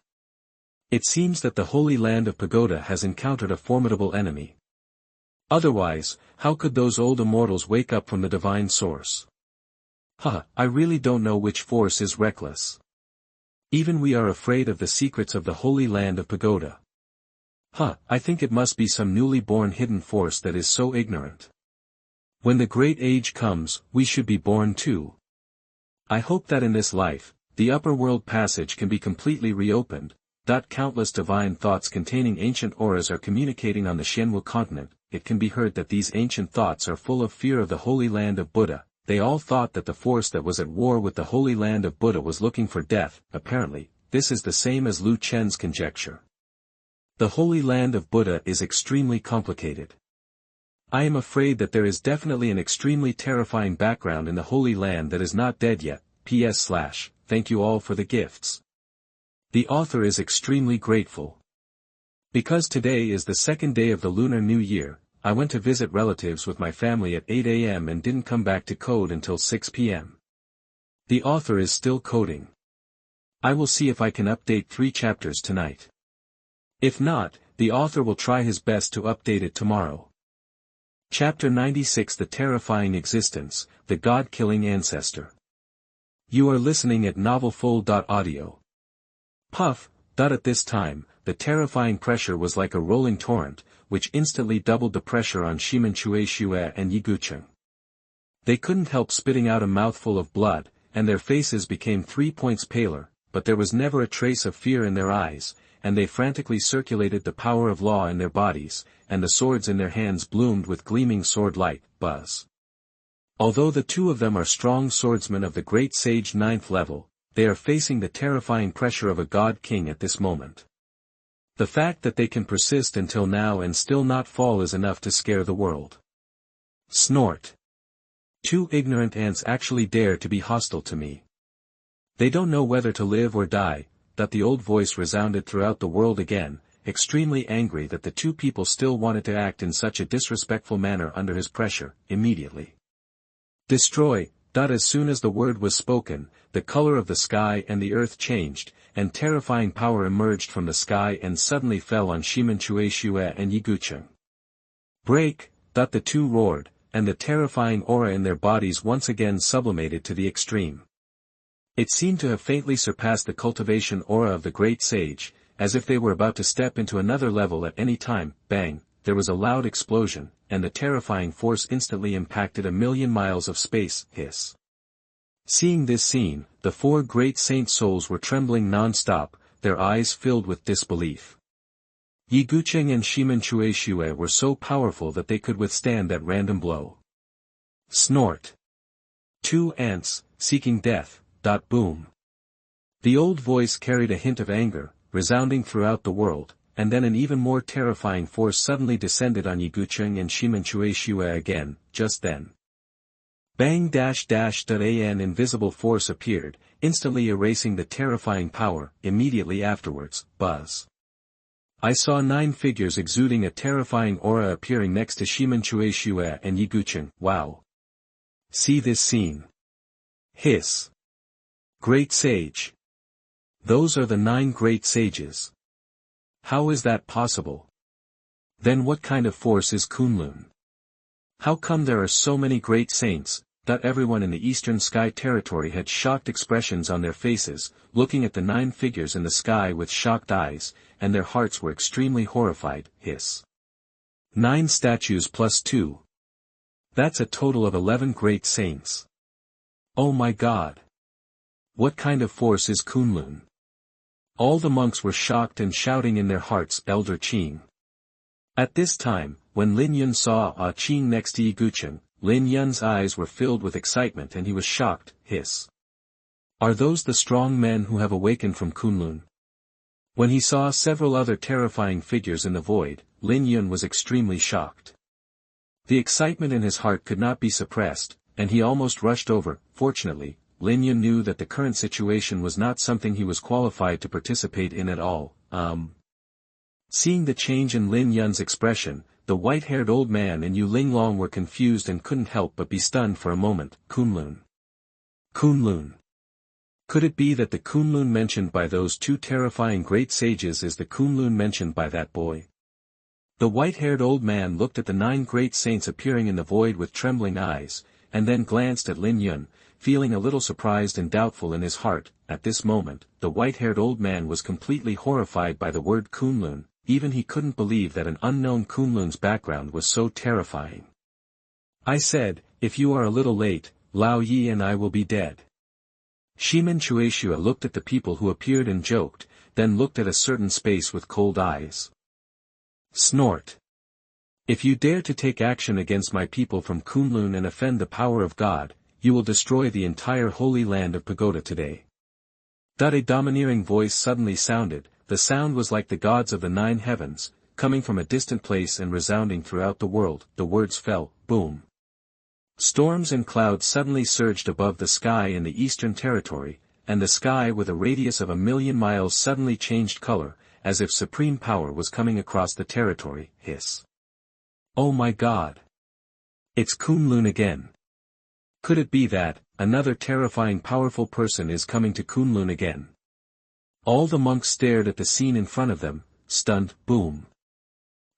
Speaker 1: It seems that the Holy Land of Pagoda has encountered a formidable enemy. Otherwise, how could those old immortals wake up from the divine source? I really don't know which force is reckless. Even we are afraid of the secrets of the Holy Land of Pagoda. I think it must be some newly born hidden force that is so ignorant. When the great age comes, we should be born too. I hope that in this life, the upper world passage can be completely reopened. Countless divine thoughts containing ancient auras are communicating on the Xianwu continent. It can be heard that these ancient thoughts are full of fear of the Holy Land of Buddha. They all thought that the force that was at war with the Holy Land of Buddha was looking for death. Apparently, this is the same as Lu Chen's conjecture. The Holy Land of Buddha is extremely complicated. I am afraid that there is definitely an extremely terrifying background in the Holy Land that is not dead yet. Thank you all for the gifts. The author is extremely grateful. Because today is the second day of the Lunar New Year, I went to visit relatives with my family at 8 a.m. and didn't come back to code until 6 p.m. The author is still coding. I will see if I can update 3 chapters tonight. If not, the author will try his best to update it tomorrow. Chapter 96 The Terrifying Existence, the God-killing Ancestor. You are listening at novelfull.audio. Puff. At this time, the terrifying pressure was like a rolling torrent, which instantly doubled the pressure on Xianwu and Yigucheng. They couldn't help spitting out a mouthful of blood, and their faces became 3 points paler, but there was never a trace of fear in their eyes, and they frantically circulated the power of law in their bodies, and the swords in their hands bloomed with gleaming sword-light. Buzz. Although the 2 of them are strong swordsmen of the Great Sage 9th level, they are facing the terrifying pressure of a God King at this moment. The fact that they can persist until now and still not fall is enough to scare the world. Snort. 2 ignorant ants actually dare to be hostile to me. They don't know whether to live or die. The old voice resounded throughout the world again, extremely angry that the 2 people still wanted to act in such a disrespectful manner under his pressure. Immediately. Destroy. As soon as the word was spoken, the color of the sky and the earth changed, and terrifying power emerged from the sky and suddenly fell on Xianwu and Yigucheng. Break. The 2 roared, and the terrifying aura in their bodies once again sublimated to the extreme. It seemed to have faintly surpassed the cultivation aura of the Great Sage, as if they were about to step into another level at any time. Bang, there was a loud explosion, and the terrifying force instantly impacted 1,000,000 miles of space. Hiss. Seeing this scene, the 4 great saint souls were trembling non-stop, their eyes filled with disbelief. Yigucheng and Xianwu were so powerful that they could withstand that random blow. Snort. 2 ants, seeking death. Boom. The old voice carried a hint of anger, resounding throughout the world, and then an even more terrifying force suddenly descended on Yigucheng and Xianwu again, just then. Bang an invisible force appeared, instantly erasing the terrifying power. Immediately afterwards. Buzz. I saw 9 figures exuding a terrifying aura appearing next to Xianwu and Yigucheng. Wow. See this scene. Hiss. Great Sage. Those are the 9 great sages. How is that possible? Then what kind of force is Kunlun? How come there are so many great saints? Everyone in the Eastern Sky Territory had shocked expressions on their faces, looking at the 9 figures in the sky with shocked eyes, and their hearts were extremely horrified. Hiss. 9 statues plus 2. That's a total of 11 great saints. Oh my God. What kind of force is Kunlun? All the monks were shocked and shouting in their hearts. Elder Qing. At this time, when Lin Yun saw Qing next to Yigucheng, Lin Yun's eyes were filled with excitement and he was shocked, hiss. Are those the strong men who have awakened from Kunlun? When he saw several other terrifying figures in the void, Lin Yun was extremely shocked. The excitement in his heart could not be suppressed, and he almost rushed over. Fortunately, Lin Yun knew that the current situation was not something he was qualified to participate in at all. Seeing the change in Lin Yun's expression, the white-haired old man and Yu Linglong were confused and couldn't help but be stunned for a moment. Kunlun. Kunlun. Could it be that the Kunlun mentioned by those two terrifying great sages is the Kunlun mentioned by that boy? The white-haired old man looked at the 9 great saints appearing in the void with trembling eyes, and then glanced at Lin Yun, feeling a little surprised and doubtful in his heart. At this moment, the white-haired old man was completely horrified by the word Kunlun. Even he couldn't believe that an unknown Kunlun's background was so terrifying. I said, if you are a little late, Lao Yi and I will be dead. Shimin Chueshua looked at the people who appeared and joked, then looked at a certain space with cold eyes. Snort. If you dare to take action against my people from Kunlun and offend the power of God, you will destroy the entire holy land of Pagoda today. A domineering voice suddenly sounded. The sound was like the gods of the 9 heavens, coming from a distant place and resounding throughout the world. The words fell, boom. Storms and clouds suddenly surged above the sky in the eastern territory, and the sky with a radius of 1,000,000 miles suddenly changed color, as if supreme power was coming across the territory. Hiss. Oh my God! It's Kunlun again. Could it be that, another terrifying powerful person is coming to Kunlun again? All the monks stared at the scene in front of them, stunned. Boom.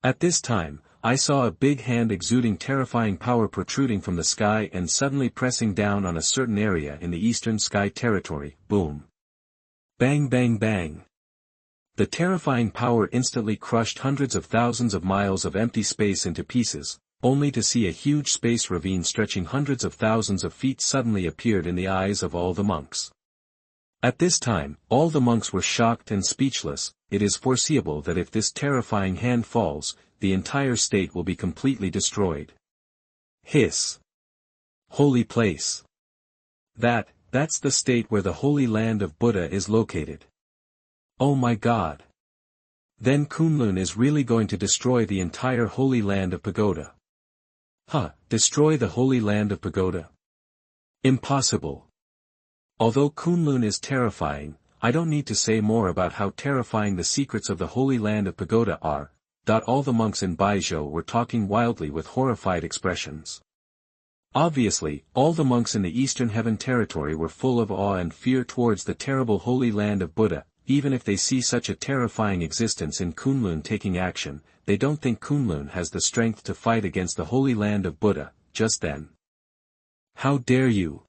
Speaker 1: At this time, I saw a big hand exuding terrifying power protruding from the sky and suddenly pressing down on a certain area in the eastern sky territory. Boom. Bang bang bang. The terrifying power instantly crushed hundreds of thousands of miles of empty space into pieces, only to see a huge space ravine stretching hundreds of thousands of feet suddenly appeared in the eyes of all the monks. At this time, all the monks were shocked and speechless. It is foreseeable that if this terrifying hand falls, the entire state will be completely destroyed. Hiss. Holy place. That's the state where the holy land of Buddha is located. Oh my God. Then Kunlun is really going to destroy the entire holy land of Pagoda. Destroy the holy land of Pagoda? Impossible. Although Kunlun is terrifying, I don't need to say more about how terrifying the secrets of the holy land of Pagoda are. All the monks in Baizhou were talking wildly with horrified expressions. Obviously, all the monks in the Eastern Heaven territory were full of awe and fear towards the terrible holy land of Buddha. Even if they see such a terrifying existence in Kunlun taking action, they don't think Kunlun has the strength to fight against the holy land of Buddha. Just then. How dare you?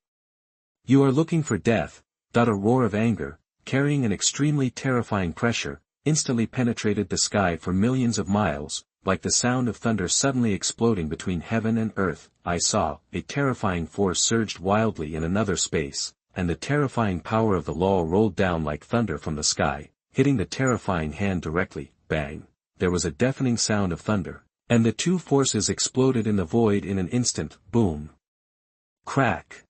Speaker 1: You are looking for death. A roar of anger, carrying an extremely terrifying pressure, instantly penetrated the sky for millions of miles, like the sound of thunder suddenly exploding between heaven and earth. I saw, a terrifying force surged wildly in another space, and the terrifying power of the law rolled down like thunder from the sky, hitting the terrifying hand directly. Bang! There was a deafening sound of thunder, and the two forces exploded in the void in an instant. Boom! Crack!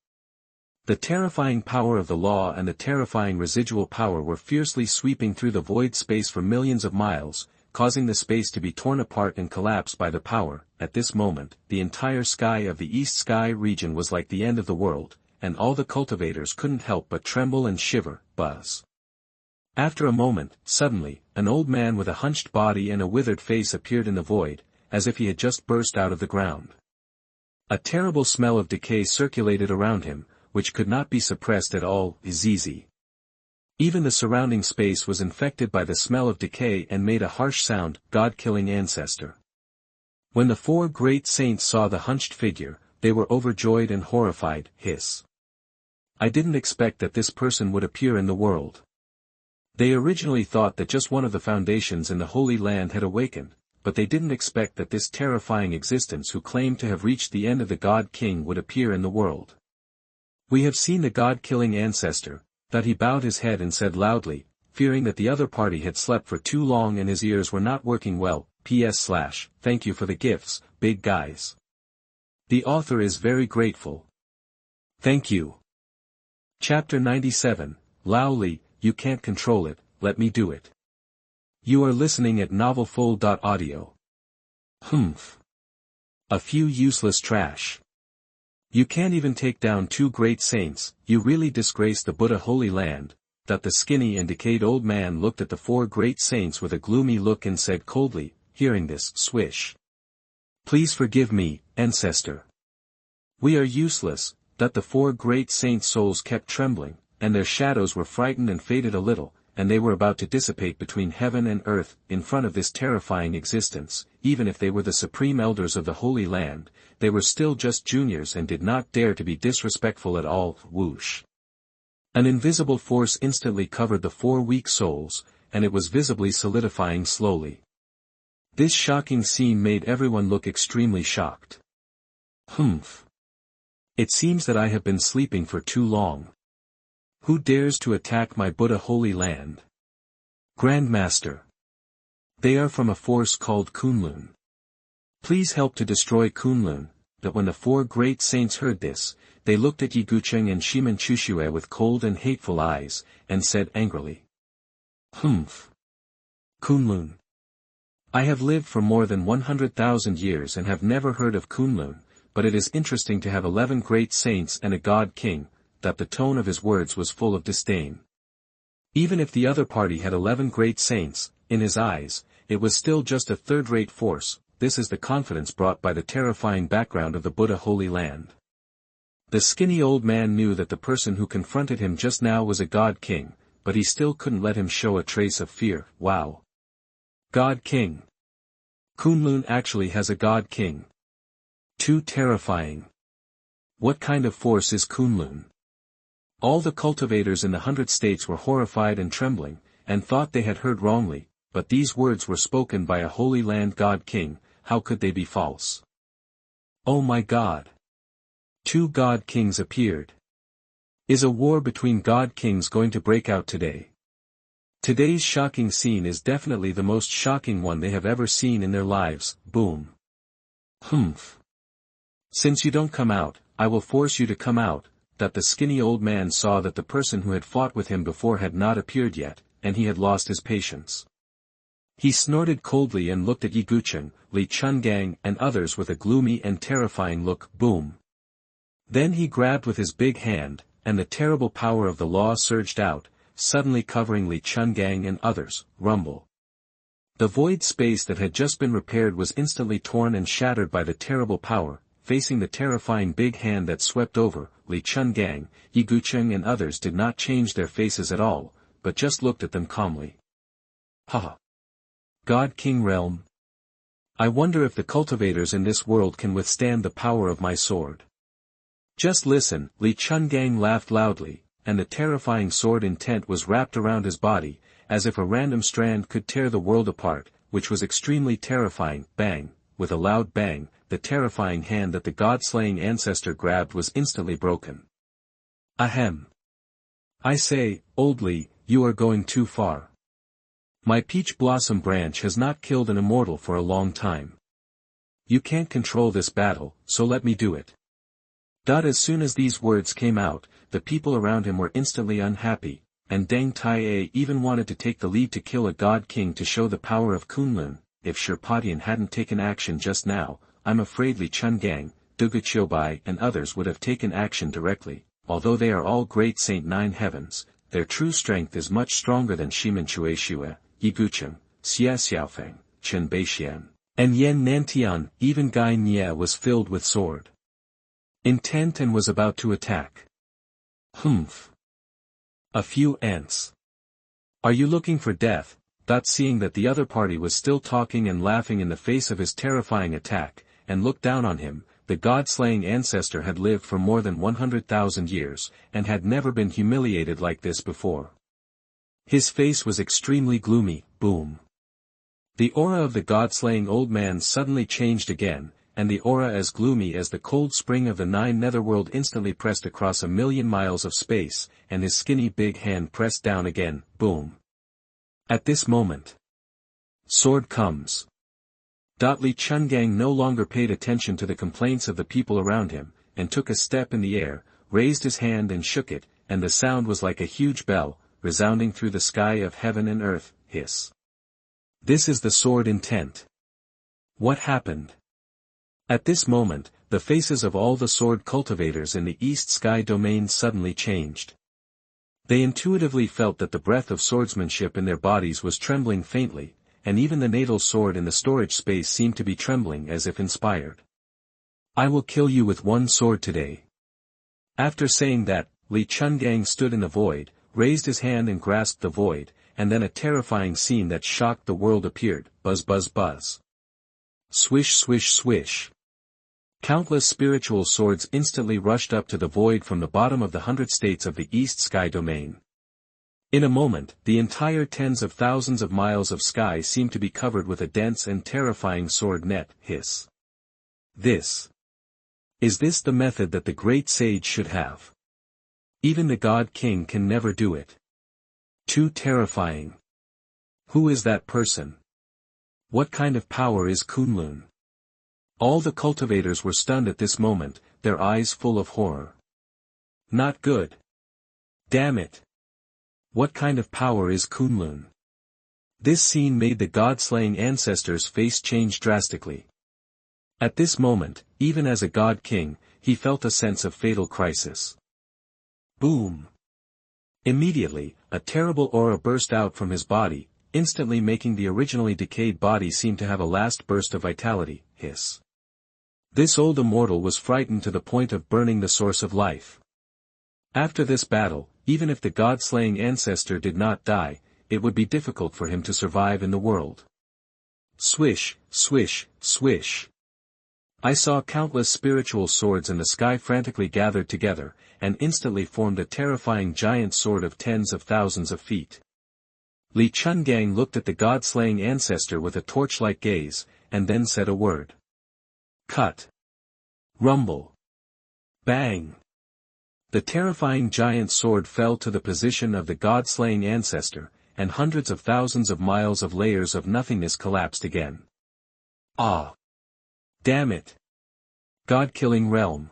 Speaker 1: The terrifying power of the law and the terrifying residual power were fiercely sweeping through the void space for millions of miles, causing the space to be torn apart and collapse by the power. At this moment, the entire sky of the East Sky region was like the end of the world, and all the cultivators couldn't help but tremble and shiver. Buzz. After a moment, suddenly, an old man with a hunched body and a withered face appeared in the void, as if he had just burst out of the ground. A terrible smell of decay circulated around him, which could not be suppressed at all. Easy. Even the surrounding space was infected by the smell of decay and made a harsh sound. God-killing Ancestor. When the 4 great saints saw the hunched figure, they were overjoyed and horrified. Hiss. I didn't expect that this person would appear in the world. They originally thought that just one of the foundations in the Holy Land had awakened, but they didn't expect that this terrifying existence who claimed to have reached the end of the God King would appear in the world. We have seen the God-killing Ancestor. That he bowed his head and said loudly, fearing that the other party had slept for too long and his ears were not working well. Thank you for the gifts, big guys. The author is very grateful. Thank you. Chapter 97, Lao Li, you can't control it, let me do it. You are listening at novelfull.audio. Humph. A few useless trash. You can't even take down 2 great saints, you really disgrace the Buddha Holy Land. That the skinny and decayed old man looked at the 4 great saints with a gloomy look and said coldly, hearing this, swish. Please forgive me, ancestor. We are useless. That the 4 great saints' souls kept trembling, and their shadows were frightened and faded a little, and they were about to dissipate between heaven and earth, in front of this terrifying existence. Even if they were the supreme elders of the Holy Land, they were still just juniors and did not dare to be disrespectful at all. Whoosh. An invisible force instantly covered the 4 weak souls, and it was visibly solidifying slowly. This shocking scene made everyone look extremely shocked. Humph. It seems that I have been sleeping for too long. Who dares to attack my Buddha Holy Land? Grandmaster. They are from a force called Kunlun. Please help to destroy Kunlun. That when the 4 great saints heard this, they looked at Yigucheng and Shimen Chushue with cold and hateful eyes, and said angrily. Humph. Kunlun. I have lived for more than 100,000 years and have never heard of Kunlun, but it is interesting to have 11 great saints and a God-king. That the tone of his words was full of disdain. Even if the other party had 11 great saints, in his eyes, it was still just a third-rate force. This is the confidence brought by the terrifying background of the Buddha Holy Land. The skinny old man knew that the person who confronted him just now was a God-king, but he still couldn't let him show a trace of fear. Wow. God-king. Kunlun actually has a God-king. Too terrifying. What kind of force is Kunlun? All the cultivators in the 100 states were horrified and trembling, and thought they had heard wrongly, but these words were spoken by a Holy Land God-king. How could they be false? Oh my God! 2 God-kings appeared. Is a war between God-kings going to break out today? Today's shocking scene is definitely the most shocking one they have ever seen in their lives. Boom. Humph. Since you don't come out, I will force you to come out. That the skinny old man saw that the person who had fought with him before had not appeared yet, and he had lost his patience. He snorted coldly and looked at Yigucheng, Li Chungang and others with a gloomy and terrifying look. Boom. Then he grabbed with his big hand, and the terrible power of the law surged out, suddenly covering Li Chungang and others. Rumble. The void space that had just been repaired was instantly torn and shattered by the terrible power. Facing the terrifying big hand that swept over, Li Chungang, Yigucheng and others did not change their faces at all, but just looked at them calmly. Haha. God-king realm. I wonder if the cultivators in this world can withstand the power of my sword. Just listen, Li Chungang laughed loudly, and the terrifying sword intent was wrapped around his body, as if a random strand could tear the world apart, which was extremely terrifying. Bang. With a loud bang, the terrifying hand that the God-slaying ancestor grabbed was instantly broken. Ahem. I say, Old Li, you are going too far. My peach blossom branch has not killed an immortal for a long time. You can't control this battle, so let me do it. As soon as these words came out, the people around him were instantly unhappy, and Deng Tai even wanted to take the lead to kill a God-king to show the power of Kunlun. If Sherpatian hadn't taken action just now, I'm afraid Li Chungang, Duguchiobai and others would have taken action directly. Although they are all great Saint Nine Heavens, their true strength is much stronger than Shimen Chueshue, Yigucheng, Xia Xiaofeng, Chen Beixian, and Yan Nantian. Even Gai Nie was filled with sword intent and was about to attack. Humph. A few ants. Are you looking for death? Seeing that the other party was still talking and laughing in the face of his terrifying attack, and looked down on him, the God-slaying ancestor had lived for more than 100,000 years, and had never been humiliated like this before. His face was extremely gloomy. Boom. The aura of the God-slaying old man suddenly changed again, and the aura as gloomy as the cold spring of the 9 netherworld instantly pressed across 1,000,000 miles of space, and his skinny big hand pressed down again. Boom. At this moment, sword comes. Li Chungang no longer paid attention to the complaints of the people around him, and took a step in the air, raised his hand and shook it, and the sound was like a huge bell, resounding through the sky of heaven and earth. Hiss. This is the sword intent. What happened? At this moment, the faces of all the sword cultivators in the East Sky domain suddenly changed. They intuitively felt that the breath of swordsmanship in their bodies was trembling faintly, and even the natal sword in the storage space seemed to be trembling as if inspired. I will kill you with one sword today. After saying that, Li Chungang stood in the void, raised his hand and grasped the void, and then a terrifying scene that shocked the world appeared. Buzz buzz buzz. Swish swish swish. Countless spiritual swords instantly rushed up to the void from the bottom of the 100 states of the East Sky domain. In a moment, the entire tens of thousands of miles of sky seemed to be covered with a dense and terrifying sword net. Hiss. Is this the method that the great sage should have? Even the God-King can never do it. Too terrifying. Who is that person? What kind of power is Kunlun? All the cultivators were stunned at this moment, their eyes full of horror. Not good. Damn it. What kind of power is Kunlun? This scene made the God-slaying ancestor's face change drastically. At this moment, even as a God-King, he felt a sense of fatal crisis. Boom. Immediately, a terrible aura burst out from his body, instantly making the originally decayed body seem to have a last burst of vitality. Hiss. This old immortal was frightened to the point of burning the source of life. After this battle, even if the God-slaying ancestor did not die, it would be difficult for him to survive in the world. Swish, swish, swish. I saw countless spiritual swords in the sky frantically gathered together, and instantly formed a terrifying giant sword of tens of thousands of feet. Li Chungang looked at the God-slaying ancestor with a torch-like gaze, and then said a word. Cut. Rumble. Bang. The terrifying giant sword fell to the position of the God-slaying ancestor, and hundreds of thousands of miles of layers of nothingness collapsed again. Ah! Damn it! God-killing realm.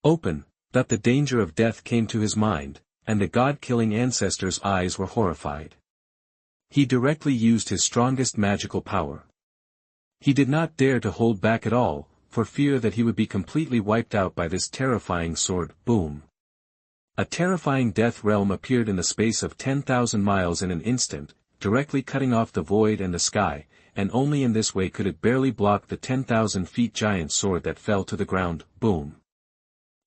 Speaker 1: Open, that the danger of death came to his mind, and the God-killing ancestor's eyes were horrified. He directly used his strongest magical power. He did not dare to hold back at all, for fear that he would be completely wiped out by this terrifying sword. Boom. A terrifying death realm appeared in the space of 10,000 miles in an instant, directly cutting off the void and the sky, and only in this way could it barely block the 10,000 feet giant sword that fell to the ground. Boom.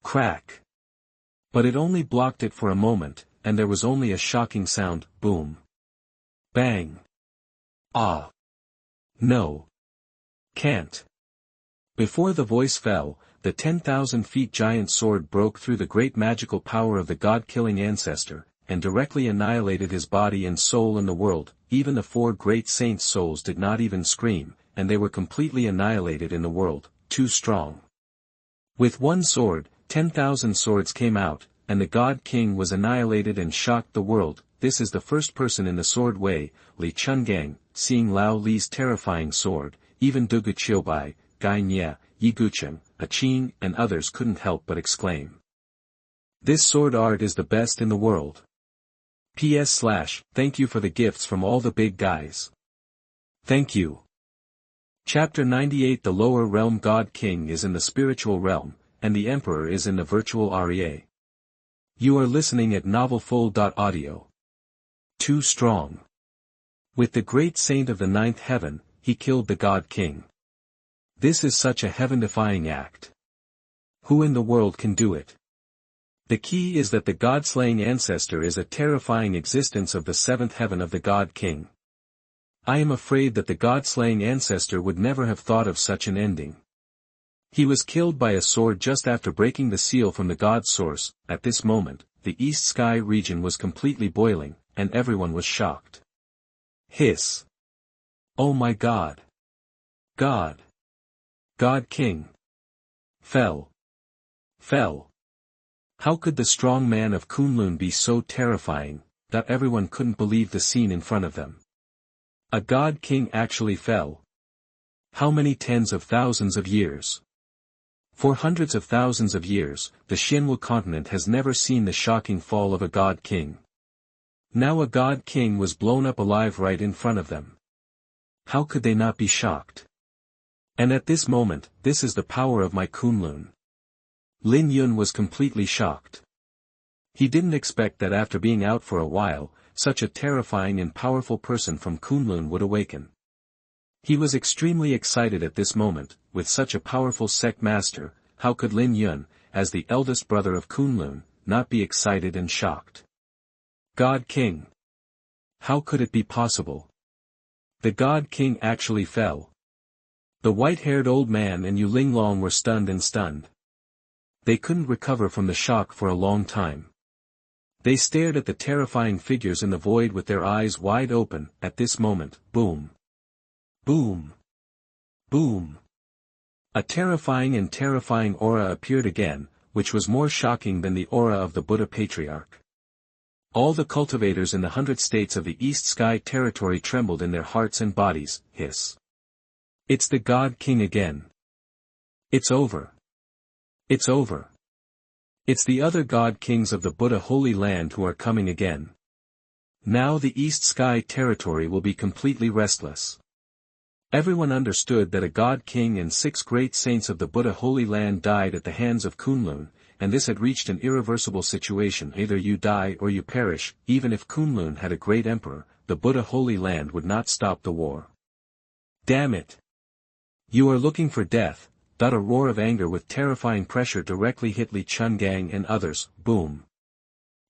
Speaker 1: Crack. But it only blocked it for a moment, and there was only a shocking sound. Boom. Bang. Ah. No. Can't. Before the voice fell, the 10,000 feet giant sword broke through the great magical power of the God-killing ancestor, and directly annihilated his body and soul in the world. Even the 4 great saints' souls did not even scream, and they were completely annihilated in the world. Too strong. With one sword, 10,000 swords came out, and the God-King was annihilated and shocked the world. This is the first person in the sword way. Li Chungang, seeing Lao Li's terrifying sword, even Dugu Qiubai, Gai Nye, Yi Gucheng, Qing and others couldn't help but exclaim. This sword art is the best in the world. Thank you for the gifts from all the big guys. Thank you. Chapter 98. The lower realm. God-King is in the spiritual realm, and the Emperor is in the virtual REA. You are listening at novelfull.audio. Too strong. With the great saint of the 9th heaven, he killed the God-King. This is such a heaven-defying act. Who in the world can do it? The key is that the God-slaying ancestor is a terrifying existence of the 7th heaven of the God-King. I am afraid that the God-slaying ancestor would never have thought of such an ending. He was killed by a sword just after breaking the seal from the God source. At this moment, the East Sky region was completely boiling, and everyone was shocked. Hiss. Oh my God. God. God-King. Fell. How could the strong man of Kunlun be so terrifying, that everyone couldn't believe the scene in front of them? A God-King actually fell. How many tens of thousands of years? For hundreds of thousands of years, the Xianwu Continent has never seen the shocking fall of a God-King. Now a God-King was blown up alive right in front of them. How could they not be shocked? And at this moment, this is the power of my Kunlun. Lin Yun was completely shocked. He didn't expect that after being out for a while, such a terrifying and powerful person from Kunlun would awaken. He was extremely excited at this moment. With such a powerful sect master, how could Lin Yun, as the eldest brother of Kunlun, not be excited and shocked? God King. How could it be possible? The God King actually fell. The white-haired old man and Yu Linglong were stunned. They couldn't recover from the shock for a long time. They stared at the terrifying figures in the void with their eyes wide open. At this moment, boom. Boom. Boom. A terrifying aura appeared again, which was more shocking than the aura of the Buddha Patriarch. All the cultivators in the 100 states of the East Sky territory trembled in their hearts and bodies. Hiss. It's the God King again. It's over. It's over. It's the other God Kings of the Buddha Holy Land who are coming again. Now the East Sky territory will be completely restless. Everyone understood that a God King and 6 great saints of the Buddha Holy Land died at the hands of Kunlun, and this had reached an irreversible situation. Either you die or you perish. Even if Kunlun had a great emperor, the Buddha Holy Land would not stop the war. Damn it! You are looking for death. A roar of anger with terrifying pressure directly hit Li Chungang and others. Boom.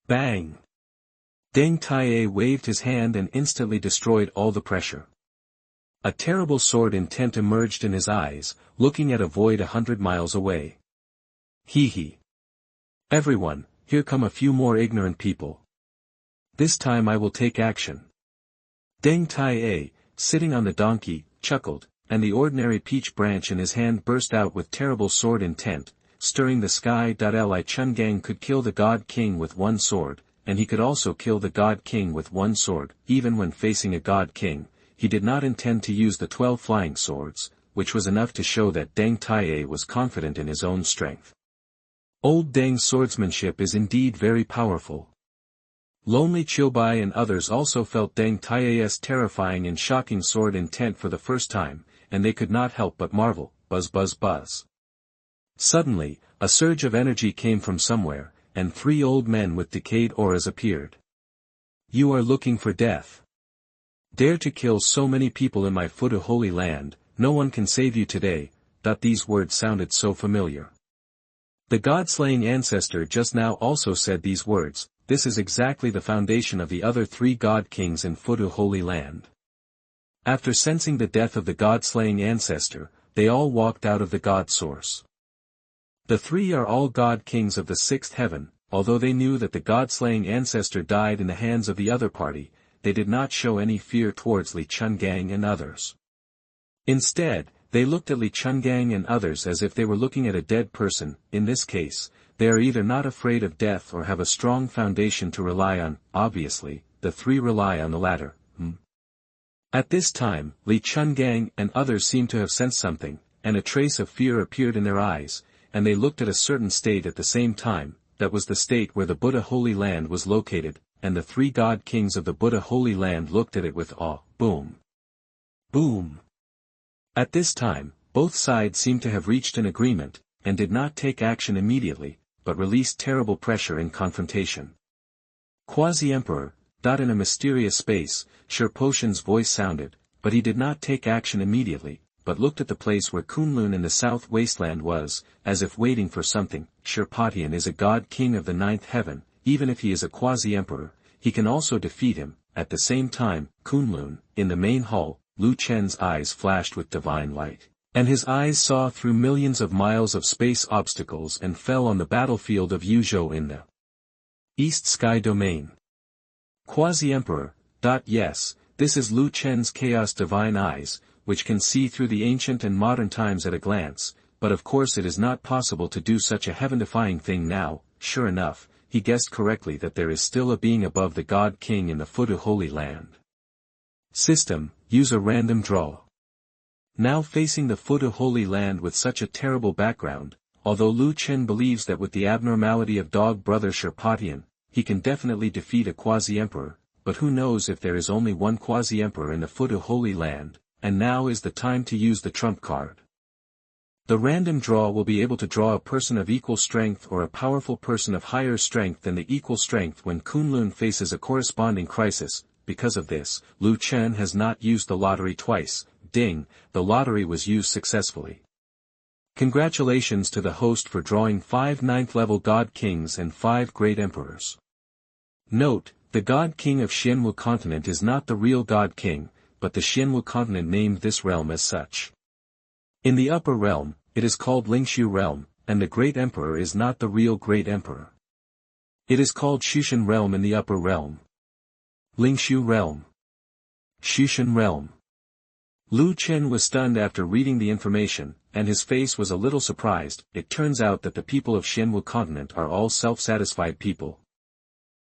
Speaker 1: Bang! Deng Taie waved his hand and instantly destroyed all the pressure. A terrible sword intent emerged in his eyes, looking at a void 100 miles away. Hee hee. Everyone, here come a few more ignorant people. This time I will take action. Deng Taie, sitting on the donkey, chuckled, and the ordinary peach branch in his hand burst out with terrible sword intent, stirring the sky. Li Chungang could kill the God King with one sword, and he could also kill the God King with one sword. Even when facing a God King, he did not intend to use the 12 flying swords, which was enough to show that Deng Taie was confident in his own strength. Old Deng's swordsmanship is indeed very powerful. Lonely Chilbai and others also felt Deng Taie's terrifying and shocking sword intent for the first time, and they could not help but marvel. Buzz buzz buzz. Suddenly, a surge of energy came from somewhere, and 3 old men with decayed auras appeared. You are looking for death. Dare to kill so many people in my Buddha Holy Land. No one can save you today. These words sounded so familiar. The God-killing Ancestor just now also said these words. This is exactly the foundation of the other 3 God Kings in Buddha Holy Land. After sensing the death of the God-killing Ancestor, they all walked out of the God Source. The 3 are all God Kings of the 6th heaven. Although they knew that the God-killing Ancestor died in the hands of the other party, they did not show any fear towards Li Chungang and others. Instead, they looked at Li Chungang and others as if they were looking at a dead person. In this case, they are either not afraid of death or have a strong foundation to rely on. Obviously, the 3 rely on the latter. At this time, Li Chungang and others seemed to have sensed something, and a trace of fear appeared in their eyes, and they looked at a certain state at the same time. That was the state where the Buddha Holy Land was located, and the 3 God Kings of the Buddha Holy Land looked at it with awe. Boom. Boom. At this time, both sides seemed to have reached an agreement, and did not take action immediately, but released terrible pressure in confrontation. Quasi-Emperor. In a mysterious space, Sherposhan's voice sounded, but he did not take action immediately, but looked at the place where Kunlun in the south wasteland was, as if waiting for something. Sherpotian is a God King of the 9th heaven. Even if he is a Quasi-Emperor, he can also defeat him. At the same time, Kunlun, in the main hall, Lu Chen's eyes flashed with divine light, and his eyes saw through millions of miles of space obstacles and fell on the battlefield of Yuzhou in the East Sky Domain. Quasi-Emperor. Yes, this is Lu Chen's chaos divine eyes, which can see through the ancient and modern times at a glance, but of course it is not possible to do such a heaven-defying thing now. Sure enough, he guessed correctly that there is still a being above the God King in the Buddha Holy Land. System, use a random draw. Now facing the foot of Holy Land with such a terrible background, although Lu Chen believes that with the abnormality of dog brother Sherpatian, he can definitely defeat a Quasi-Emperor, but who knows if there is only one Quasi-Emperor in the foot of Holy Land, and now is the time to use the trump card. The random draw will be able to draw a person of equal strength or a powerful person of higher strength than the equal strength when Kunlun faces a corresponding crisis. Because of this, Lu Chen has not used the lottery twice. Ding, the lottery was used successfully. Congratulations to the host for drawing 5 9th-level God Kings and 5 Great Emperors. Note, the God King of Xianwu Continent is not the real God King, but the Xianwu Continent named this realm as such. In the upper realm, it is called Lingshu realm, and the Great Emperor is not the real Great Emperor. It is called Xuanhuan realm in the upper realm. Lingshu realm. Xuanhuan realm. Lu Chen was stunned after reading the information, and his face was a little surprised. It turns out that the people of Xianwu Continent are all self-satisfied people.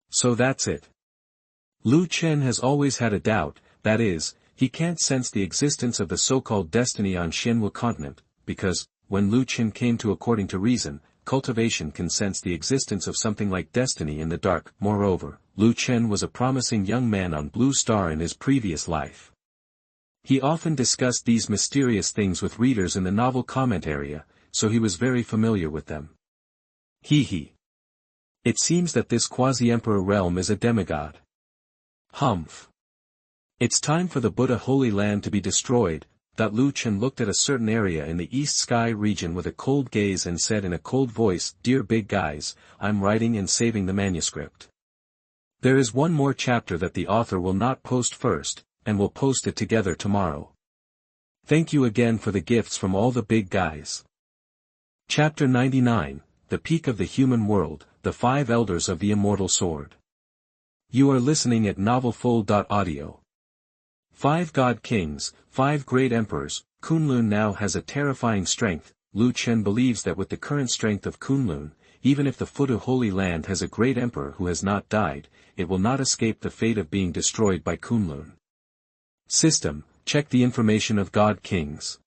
Speaker 1: So that's it. Lu Chen has always had a doubt, that is, he can't sense the existence of the so-called destiny on Xianwu Continent, because, when Lu Chen came to according to reason, cultivation can sense the existence of something like destiny in the dark. Moreover, Lu Chen was a promising young man on Blue Star in his previous life. He often discussed these mysterious things with readers in the novel comment area, so he was very familiar with them. Hee. It seems that this Quasi-Emperor realm is a demigod. Humph. It's time for the Buddha Holy Land to be destroyed. Lu Chen looked at a certain area in the East Sky region with a cold gaze and said in a cold voice, "Dear big guys, I'm writing and saving the manuscript. There is one more chapter that the author will not post first, and we'll post it together tomorrow. Thank you again for the gifts from all the big guys." Chapter 99, The Peak of the Human World, The 5 Elders of the Immortal Sword. You are listening at novelfull.audio. 5 God Kings, 5 Great Emperors. Kunlun now has a terrifying strength. Lu Chen believes that with the current strength of Kunlun, even if the foot of Holy Land has a Great Emperor who has not died, it will not escape the fate of being destroyed by Kunlun. System, check the information of God Kings.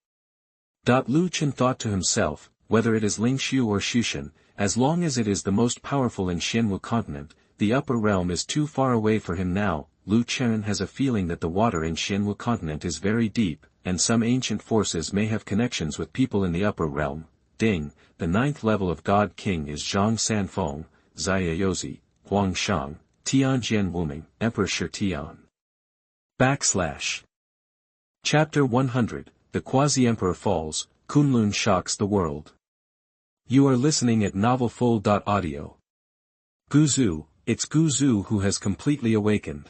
Speaker 1: Lu Chen thought to himself, whether it is Lingshu or Xuanhuan, as long as it is the most powerful in Xianwu Continent, the upper realm is too far away for him now. Lu Chen has a feeling that the water in Xianwu Continent is very deep, and some ancient forces may have connections with people in the upper realm. Ding, the 9th level of God King is Zhang Sanfeng, Xia Yozi, Huang Shang, Tianjian Wuming, Emperor Shirtian. / Chapter 100, The Quasi-Emperor Falls, Kunlun Shocks the World. You are listening at novelfull.audio. Guzu, it's Guzu who has completely awakened.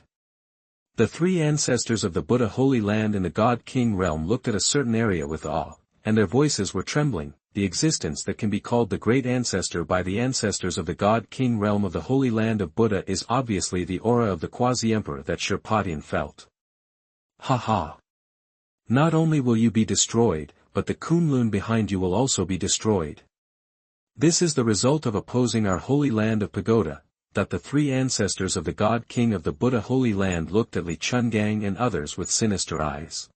Speaker 1: The 3 ancestors of the Buddha Holy Land in the God King realm looked at a certain area with awe, and their voices were trembling. The existence that can be called the Great Ancestor by the ancestors of the God King realm of the Holy Land of Buddha is obviously the aura of the Quasi-Emperor that Sherpatian felt. Ha. Not only will you be destroyed, but the Kunlun behind you will also be destroyed. This is the result of opposing our Holy Land of Pagoda. That the 3 ancestors of the God King of the Buddha Holy Land looked at Li Chungang and others with sinister eyes.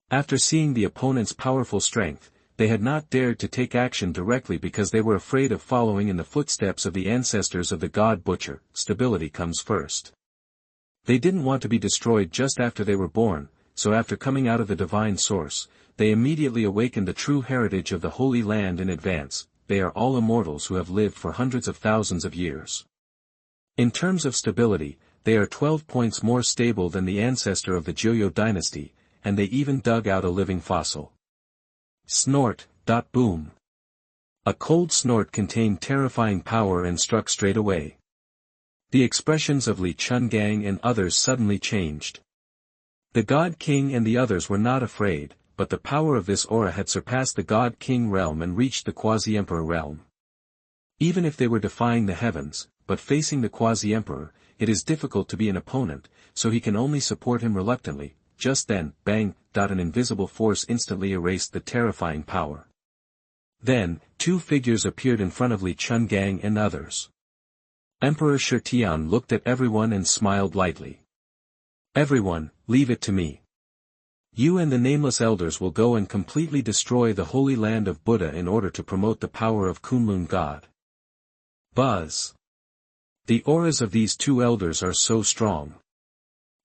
Speaker 1: After seeing the opponent's powerful strength, they had not dared to take action directly because they were afraid of following in the footsteps of the ancestors of the God Butcher. Stability comes first. They didn't want to be destroyed just after they were born, so after coming out of the divine source, they immediately awakened the true heritage of the Holy Land in advance. They are all immortals who have lived for hundreds of thousands of years. In terms of stability, they are 12 points more stable than the ancestor of the Joyo dynasty, and they even dug out a living fossil. Snort. Boom. A cold snort contained terrifying power and struck straight away. The expressions of Li Chungang and others suddenly changed. The God King and the others were not afraid, but the power of this aura had surpassed the God King realm and reached the Quasi-Emperor realm. Even if they were defying the heavens, but facing the Quasi-Emperor, it is difficult to be an opponent, so he can only support him reluctantly. Just then, bang, an invisible force instantly erased the terrifying power. Then, 2 figures appeared in front of Li Chungang and others. Emperor Shirtian looked at everyone and smiled lightly. Everyone, leave it to me. You and the nameless elders will go and completely destroy the holy land of Buddha in order to promote the power of Kunlun God. Buzz. The auras of these two elders are so strong.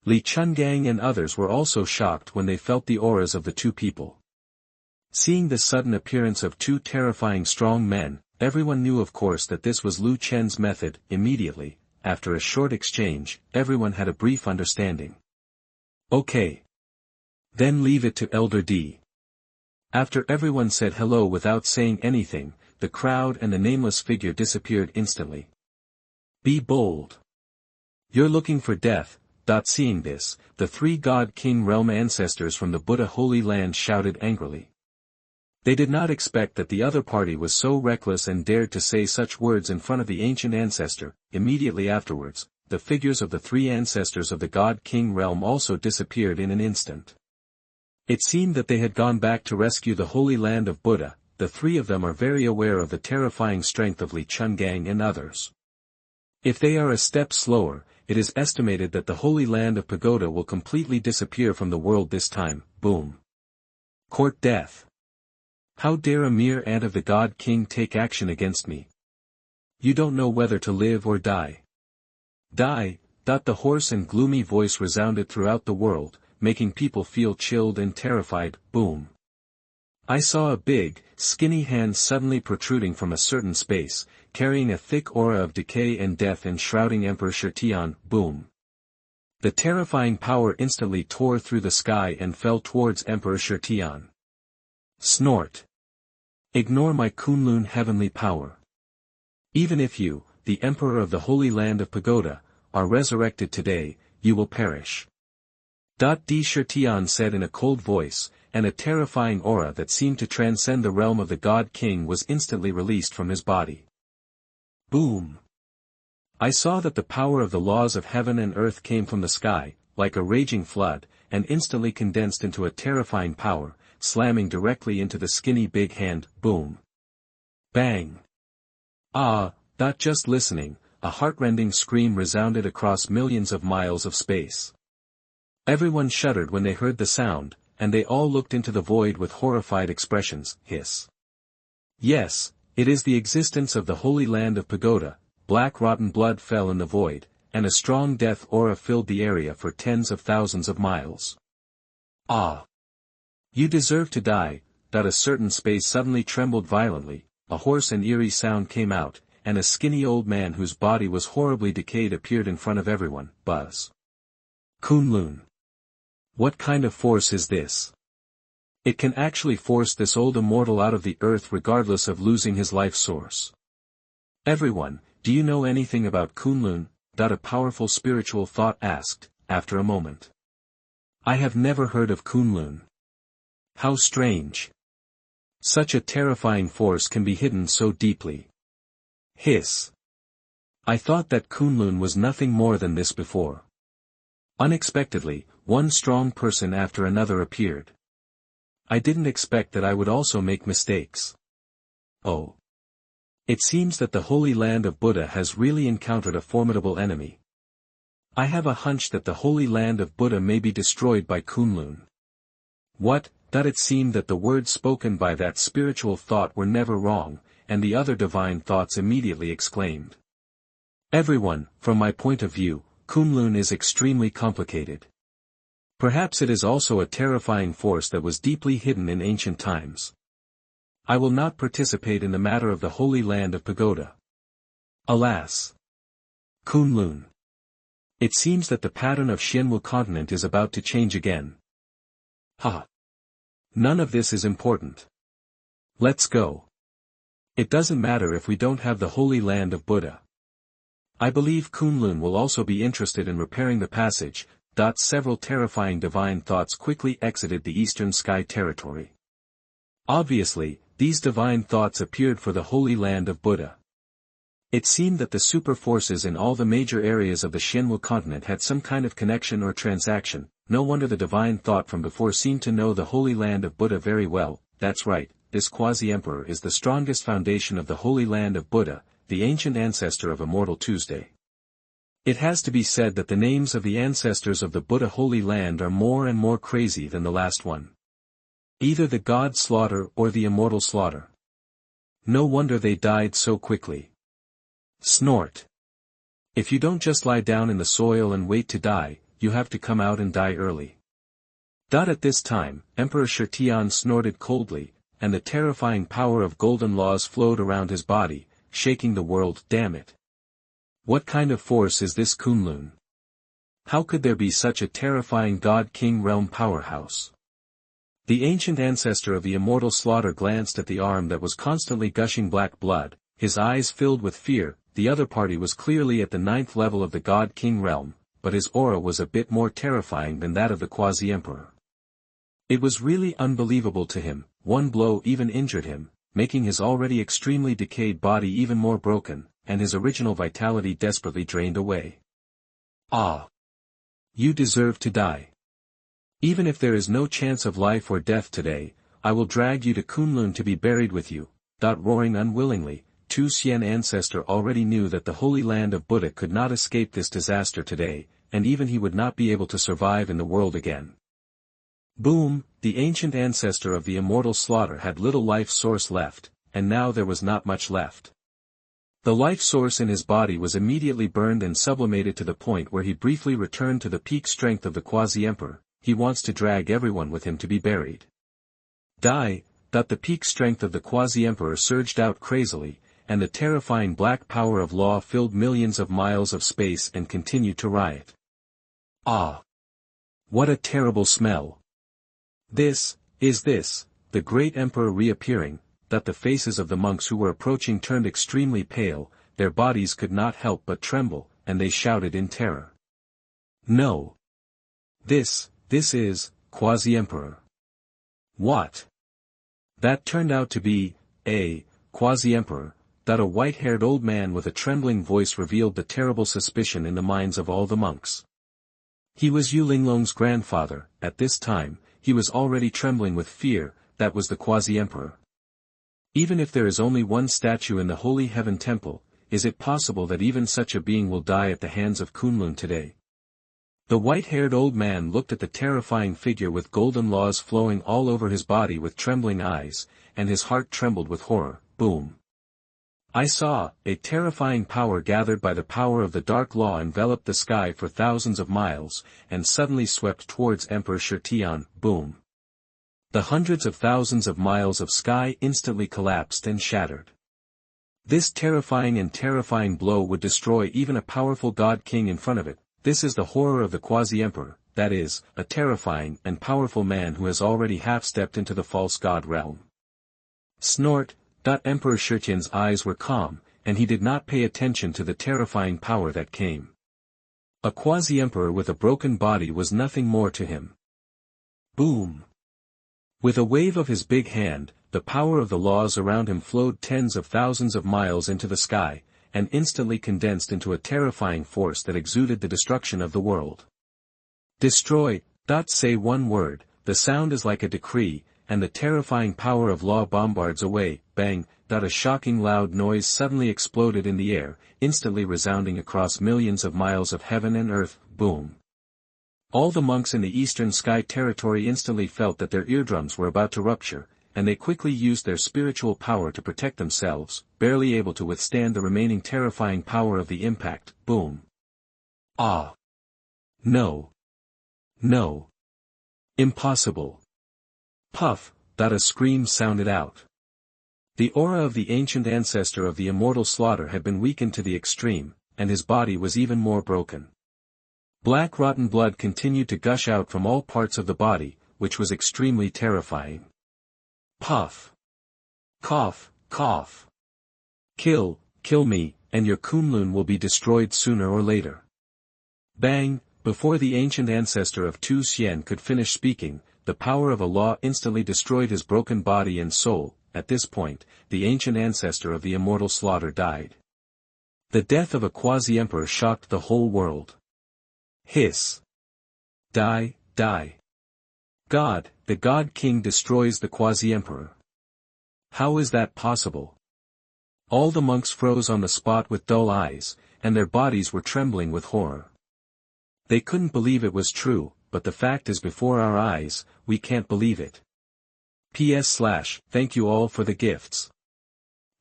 Speaker 1: Li Chungang and others were also shocked when they felt the auras of the two people. Seeing the sudden appearance of two terrifying strong men, everyone knew of course that this was Lu Chen's method. Immediately, after a short exchange, everyone had a brief understanding. Okay. Then leave it to Elder D. After everyone said hello without saying anything, the crowd and the nameless figure disappeared instantly. Be bold. You're looking for death. Seeing this, the three God-killing realm ancestors from the Buddha Holy Land shouted angrily. They did not expect that the other party was so reckless and dared to say such words in front of the ancient ancestor. Immediately afterwards, the figures of the three ancestors of the God-killing realm also disappeared in an instant. It seemed that they had gone back to rescue the Holy Land of Buddha. The three of them are very aware of the terrifying strength of Li Chungang and others. If they are a step slower, it is estimated that the Holy Land of Pagoda will completely disappear from the world this time. Boom. Court death. How dare a mere ant of the God King take action against me? You don't know whether to live or die. Die. The hoarse and gloomy voice resounded throughout the world, making people feel chilled and terrified. Boom. I saw a big, skinny hand suddenly protruding from a certain space, carrying a thick aura of decay and death enshrouding Emperor Shirtian. Boom. The terrifying power instantly tore through the sky and fell towards Emperor Shirtian. Snort. Ignore my Kunlun heavenly power. Even if you, the Emperor of the Holy Land of Pagoda, are resurrected today, you will perish. D. Shirtian said in a cold voice, and a terrifying aura that seemed to transcend the realm of the God King was instantly released from his body. Boom. I saw that the power of the laws of heaven and earth came from the sky, like a raging flood, and instantly condensed into a terrifying power, slamming directly into the skinny big hand. Boom. Bang. Just listening, a heartrending scream resounded across millions of miles of space. Everyone shuddered when they heard the sound, and they all looked into the void with horrified expressions. Hiss. Yes, it is the existence of the Holy Land of Pagoda. Black rotten blood fell in the void, and a strong death aura filled the area for tens of thousands of miles. You deserve to die. A certain space suddenly trembled violently, a hoarse and eerie sound came out, and a skinny old man whose body was horribly decayed appeared in front of everyone. Buzz. Kunlun. What kind of force is this? It can actually force this old immortal out of the earth regardless of losing his life source. Everyone, do you know anything about Kunlun? A powerful spiritual thought asked, after a moment. I have never heard of Kunlun. How strange. Such a terrifying force can be hidden so deeply. Hiss. I thought that Kunlun was nothing more than this before. Unexpectedly, one strong person after another appeared. I didn't expect that I would also make mistakes. Oh. It seems that the Holy Land of Buddha has really encountered a formidable enemy. I have a hunch that the Holy Land of Buddha may be destroyed by Kunlun. What? It seemed that the words spoken by that spiritual thought were never wrong, and the other divine thoughts immediately exclaimed. Everyone, from my point of view, Kunlun is extremely complicated. Perhaps it is also a terrifying force that was deeply hidden in ancient times. I will not participate in the matter of the Holy Land of Pagoda. Alas. Kunlun. It seems that the pattern of Xianwu Continent is about to change again. None of this is important. Let's go. It doesn't matter if we don't have the Holy Land of Buddha. I believe Kunlun will also be interested in repairing the passage. Several terrifying divine thoughts quickly exited the Eastern Sky territory. Obviously, these divine thoughts appeared for the Holy Land of Buddha. It seemed that the super forces in all the major areas of the Xianwu continent had some kind of connection or transaction. No wonder the divine thought from before seemed to know the Holy Land of Buddha very well. That's right, this Quasi-Emperor is the strongest foundation of the Holy Land of Buddha, the ancient ancestor of Immortal Tuesday. It has to be said that the names of the ancestors of the Buddha Holy Land are more and more crazy than the last one. Either the God Slaughter or the Immortal Slaughter. No wonder they died so quickly. Snort. If you don't just lie down in the soil and wait to die, you have to come out and die early. At this time, Emperor Xuanhuan snorted coldly, and the terrifying power of golden laws flowed around his body, shaking the world. Damn it. What kind of force is this Kunlun? How could there be such a terrifying God-King realm powerhouse? The ancient ancestor of the Immortal Slaughter glanced at the arm that was constantly gushing black blood, his eyes filled with fear. The other party was clearly at the 9th level of the God-King realm, but his aura was a bit more terrifying than that of the Quasi-Emperor. It was really unbelievable to him. One blow even injured him, making his already extremely decayed body even more broken, and his original vitality desperately drained away. Ah! You deserve to die. Even if there is no chance of life or death today, I will drag you to Kunlun to be buried with you. Roaring unwillingly, Xuanhuan ancestor already knew that the Holy Land of Buddha could not escape this disaster today, and even he would not be able to survive in the world again. Boom! The ancient ancestor of the Immortal Slaughter had little life source left, and now there was not much left. The life source in his body was immediately burned and sublimated to the point where he briefly returned to the peak strength of the Quasi-Emperor. He wants to drag everyone with him to be buried. Die! The peak strength of the Quasi-Emperor surged out crazily, and the terrifying black power of law filled millions of miles of space and continued to riot. Ah! What a terrible smell! Is this, the great emperor reappearing? The faces of the monks who were approaching turned extremely pale, their bodies could not help but tremble, and they shouted in terror. No! This is, Quasi-Emperor. What? That turned out to be, Quasi-Emperor. A white-haired old man with a trembling voice revealed the terrible suspicion in the minds of all the monks. He was Yu Linglong's grandfather. At this time, he was already trembling with fear. That was the Quasi-Emperor. Even if there is only one statue in the Holy Heaven Temple, is it possible that even such a being will die at the hands of Kunlun today? The white-haired old man looked at the terrifying figure with golden laws flowing all over his body with trembling eyes, and his heart trembled with horror. Boom! I saw, a terrifying power gathered by the power of the dark law enveloped the sky for thousands of miles, and suddenly swept towards Emperor Xuanhuan. Boom! The hundreds of thousands of miles of sky instantly collapsed and shattered. This terrifying blow would destroy even a powerful God-King in front of it. This is the horror of the Quasi-Emperor, that is, a terrifying and powerful man who has already half-stepped into the false god realm. Snort! Emperor Xuanhuan's eyes were calm, and he did not pay attention to the terrifying power that came. A Quasi-Emperor with a broken body was nothing more to him. Boom! With a wave of his big hand, the power of the laws around him flowed tens of thousands of miles into the sky, and instantly condensed into a terrifying force that exuded the destruction of the world. Destroy! Say one word, the sound is like a decree, and the terrifying power of law bombards away. Bang! A shocking loud noise suddenly exploded in the air, instantly resounding across millions of miles of heaven and earth. Boom! All the monks in the eastern sky territory instantly felt that their eardrums were about to rupture, and they quickly used their spiritual power to protect themselves, barely able to withstand the remaining terrifying power of the impact. Boom! Ah! No! No! Impossible! Puff! A scream sounded out. The aura of the ancient ancestor of the Immortal Slaughter had been weakened to the extreme, and his body was even more broken. Black rotten blood continued to gush out from all parts of the body, which was extremely terrifying. Puff! Cough! Cough! Kill me, and your Kunlun will be destroyed sooner or later. Bang! Before the ancient ancestor of Xuanhuan could finish speaking, the power of a law instantly destroyed his broken body and soul. At this point, the ancient ancestor of the Immortal Slaughter died. The death of a Quasi-Emperor shocked the whole world. Hiss! Die! God, the God-King destroys the Quasi-Emperor. How is that possible? All the monks froze on the spot with dull eyes, and their bodies were trembling with horror. They couldn't believe it was true, but the fact is before our eyes, we can't believe it. Thank you all for the gifts.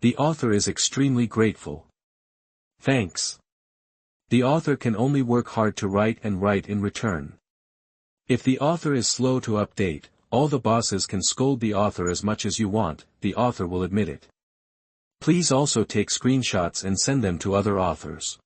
Speaker 1: The author is extremely grateful. Thanks. The author can only work hard to write and write in return. If the author is slow to update, all the bosses can scold the author as much as you want, the author will admit it. Please also take screenshots and send them to other authors.